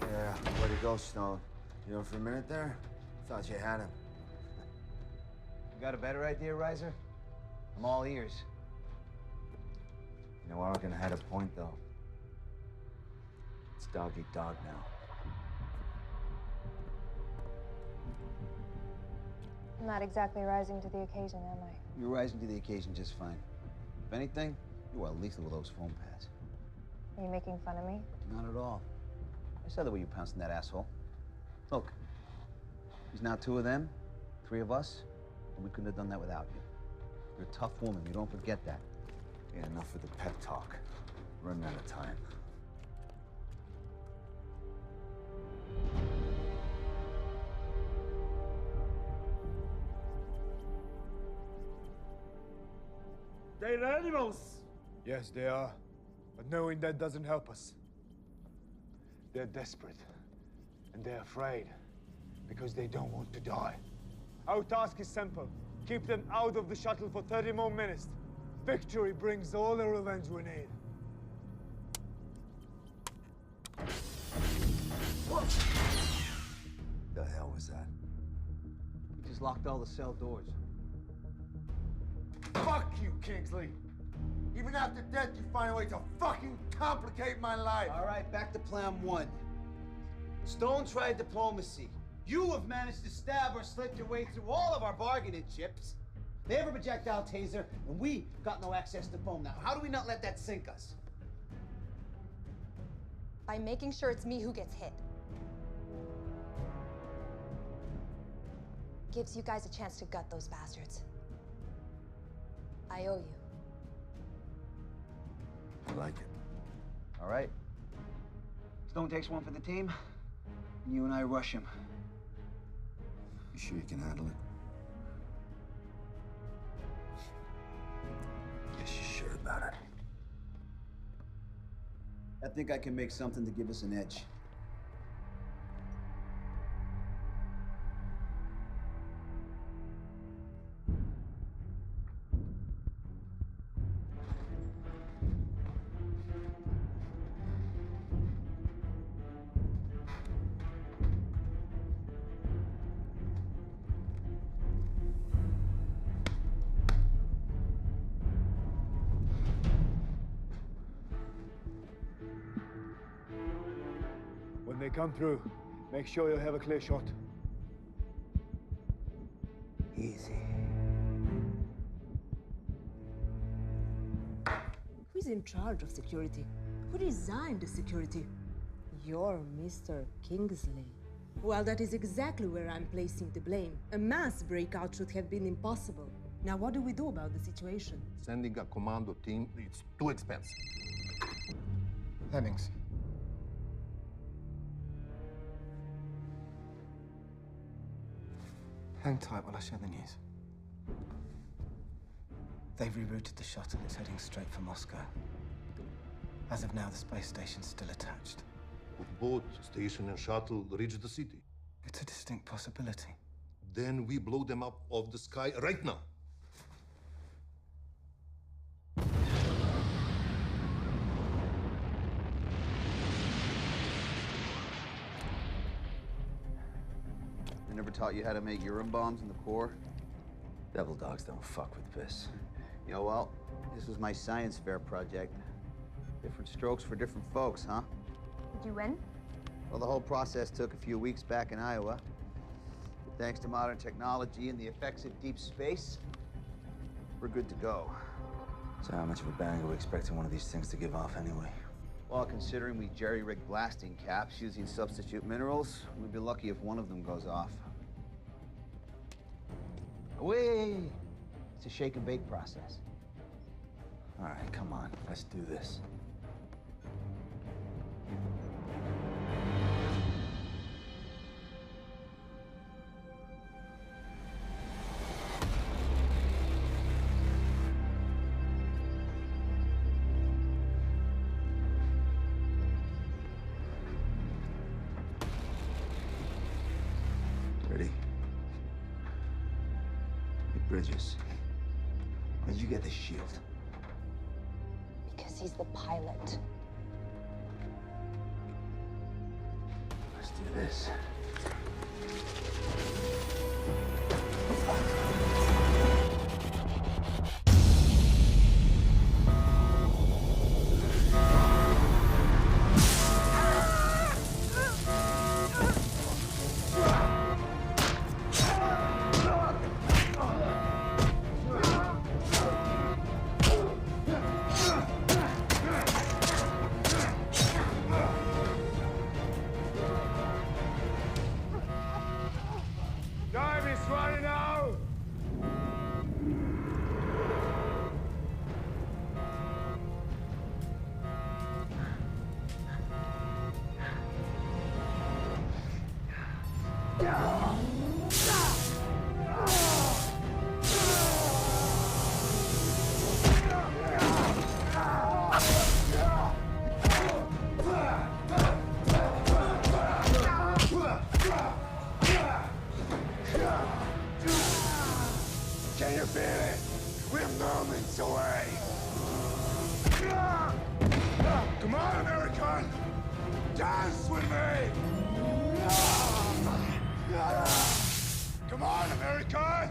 Yeah, where'd he go, Stone? You know, for a minute there, thought you had him. You got a better idea, Riser? I'm all ears. You know, Argan had a point, though. It's dog eat dog now. I'm not exactly rising to the occasion, am I? You're rising to the occasion just fine. If anything, you are lethal with those foam pads. Are you making fun of me? Not at all. I saw the way you pounced on that asshole. Look, there's now 2 of them, 3 of us, and we couldn't have done that without you. You're a tough woman, you don't forget that. Yeah, enough of the pep talk. Running out of time. They're animals! Yes, they are. But knowing that doesn't help us. They're desperate. And they're afraid. Because they don't want to die. Our task is simple. Keep them out of the shuttle for 30 more minutes. Victory brings all the revenge we need. What the hell was that? We just locked all the cell doors. Fuck you, Kingsley! Even after death, you find a way to fucking complicate my life. All right, back to plan one. Stone tried diplomacy. You have managed to stab or slit your way through all of our bargaining chips. They have a projectile taser, and we got no access to foam. Now, how do we not let that sink us? By making sure it's me who gets hit. Gives you guys a chance to gut those bastards. I owe you. I like it. All right. Stone takes one for the team, and you and I rush him. You sure you can handle it? Guess you're sure about it. I think I can make something to give us an edge. When they come through, make sure you have a clear shot. Easy. Who's in charge of security? Who designed the security? You're Mr. Kingsley. Well, that is exactly where I'm placing the blame. A mass breakout should have been impossible. Now, what do we do about the situation? Sending a commando team, it's too expensive. Hennings. Hang tight while I share the news. They've rerouted the shuttle. It's heading straight for Moscow. As of now, the space station's still attached. Both station and shuttle reach the city. It's a distinct possibility. Then we blow them up off the sky right now. I never taught you how to make urine bombs in the Corps. Devil dogs don't fuck with piss. Yeah, well, this was my science fair project. Different strokes for different folks, huh? Did you win? Well, the whole process took a few weeks back in Iowa. But thanks to modern technology and the effects of deep space, we're good to go. So how much of a bang are we expecting one of these things to give off anyway? Well, considering we jerry-rigged blasting caps using substitute minerals, we'd be lucky if one of them goes off. Wait! It's a shake and bake process. All right, come on, let's do this. Ready? Hey, Bridges, where'd you get the shield? Because he's the pilot. Let's do this. Time is running out! Can you feel it? We're moments away. Come on, American! Dance with me! Come on, American!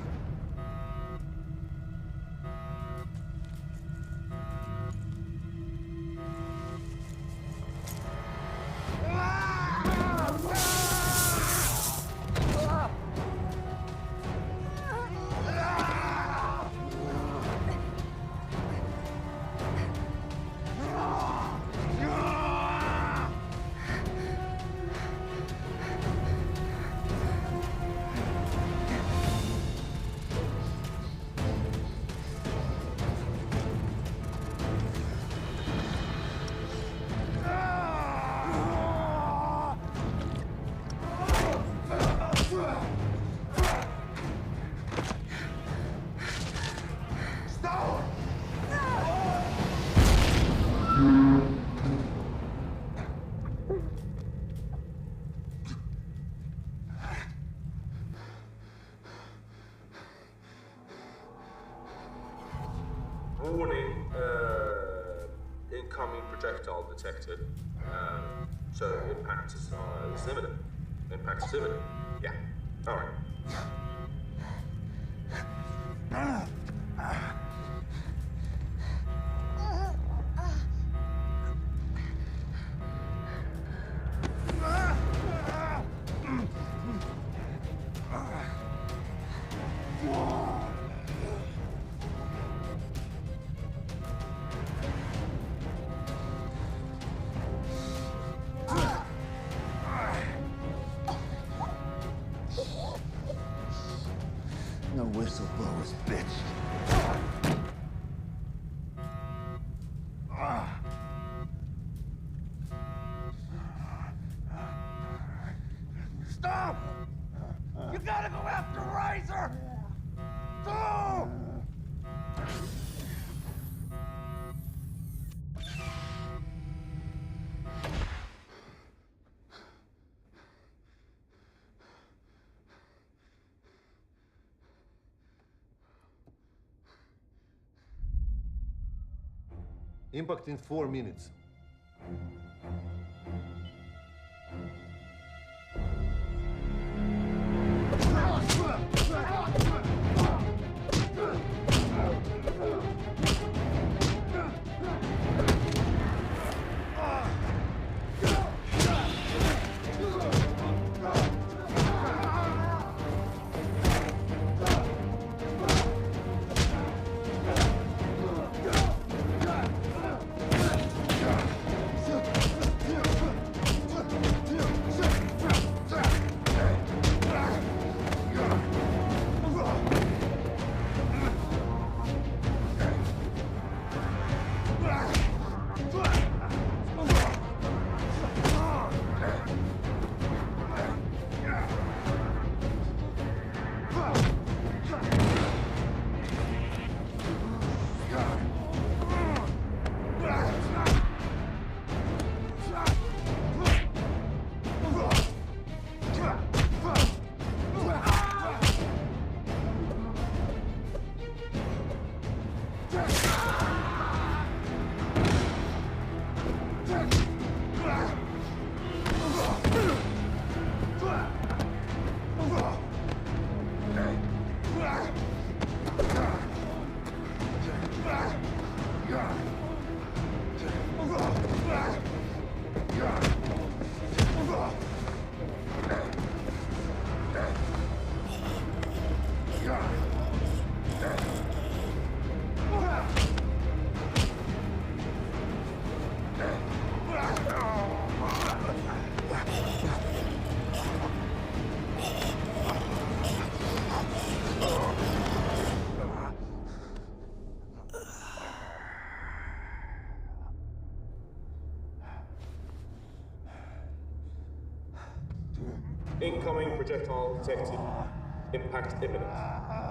warning, incoming projectile detected. So impact is imminent. Impact is imminent. Yeah. All right. No whistleblowers, bitch. Stop! You gotta go after Riser! Go! Impact in 4 minutes. Incoming projectile detected. Impact imminent.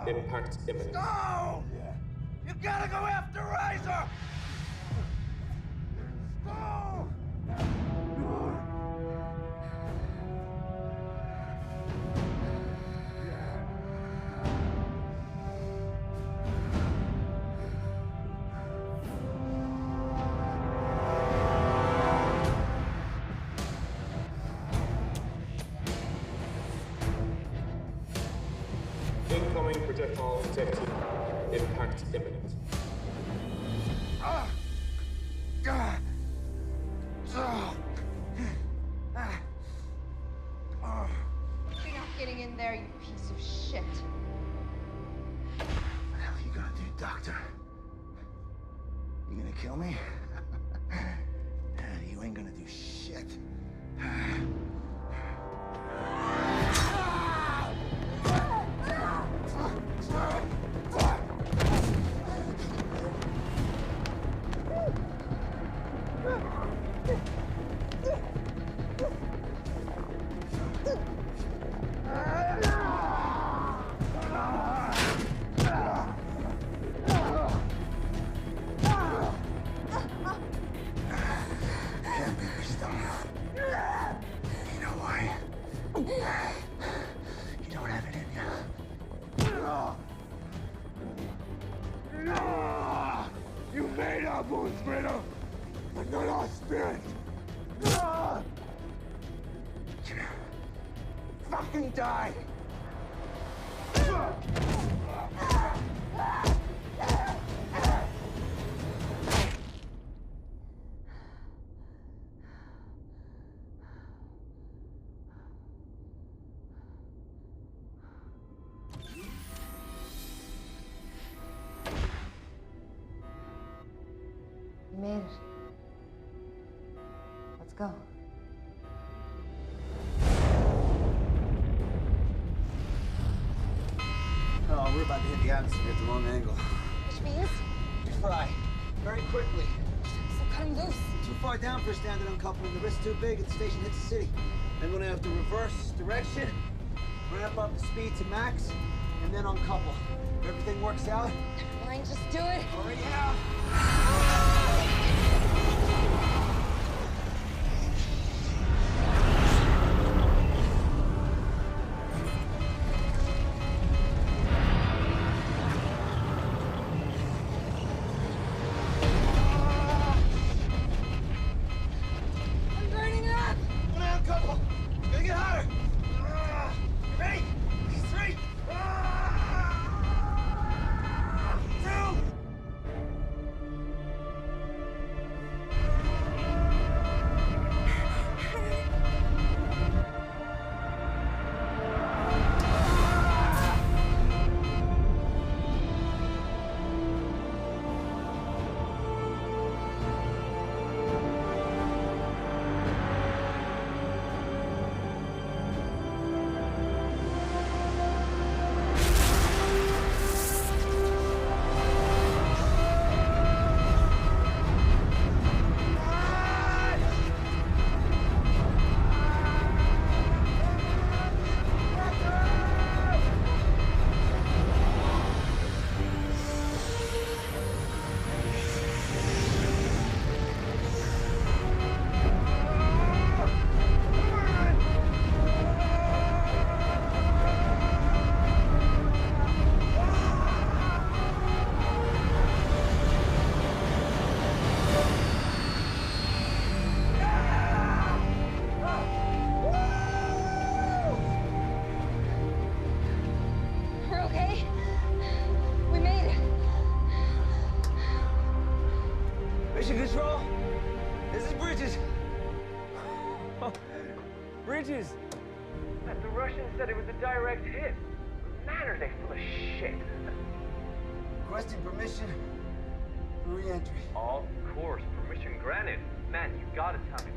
Impact imminent. Go! You gotta go after Riser! Go! Incoming projectile detected. Impact imminent. You're not getting in there, you piece of shit. What the hell are you gonna do, Doctor? You gonna kill me? You ain't gonna do shit. our bones, Brito, but not our spirit. Fucking die! You made it. Let's go. Oh, we're about to hit the atmosphere at the wrong angle. Which means? Fry. Very quickly. So cut him loose. Too far down for a standard uncoupling. The risk's too big if the station hits the city. Then we're gonna have to reverse direction, ramp up the speed to max, and then uncouple. If everything works out. Fine, just do it. Already have. I'm burning up. When I uncouple, it's gonna get hotter. Ready? 3, 2. We're okay. We made it. Mission Control, this is Bridges. Bridges! The Russians said it was a direct hit. Man, are they full of shit. Requesting permission for re-entry. Of course, permission granted. Man, you gotta tell me.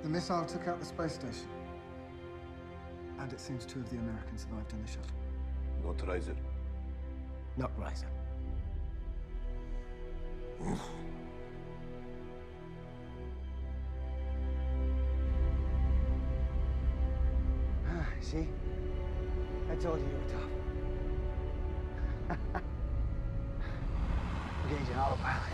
The missile took out the space station. And it seems 2 of the Americans survived in the shuttle. Not Riser. Not Riser. See? I told you were tough. Engaging autopilot.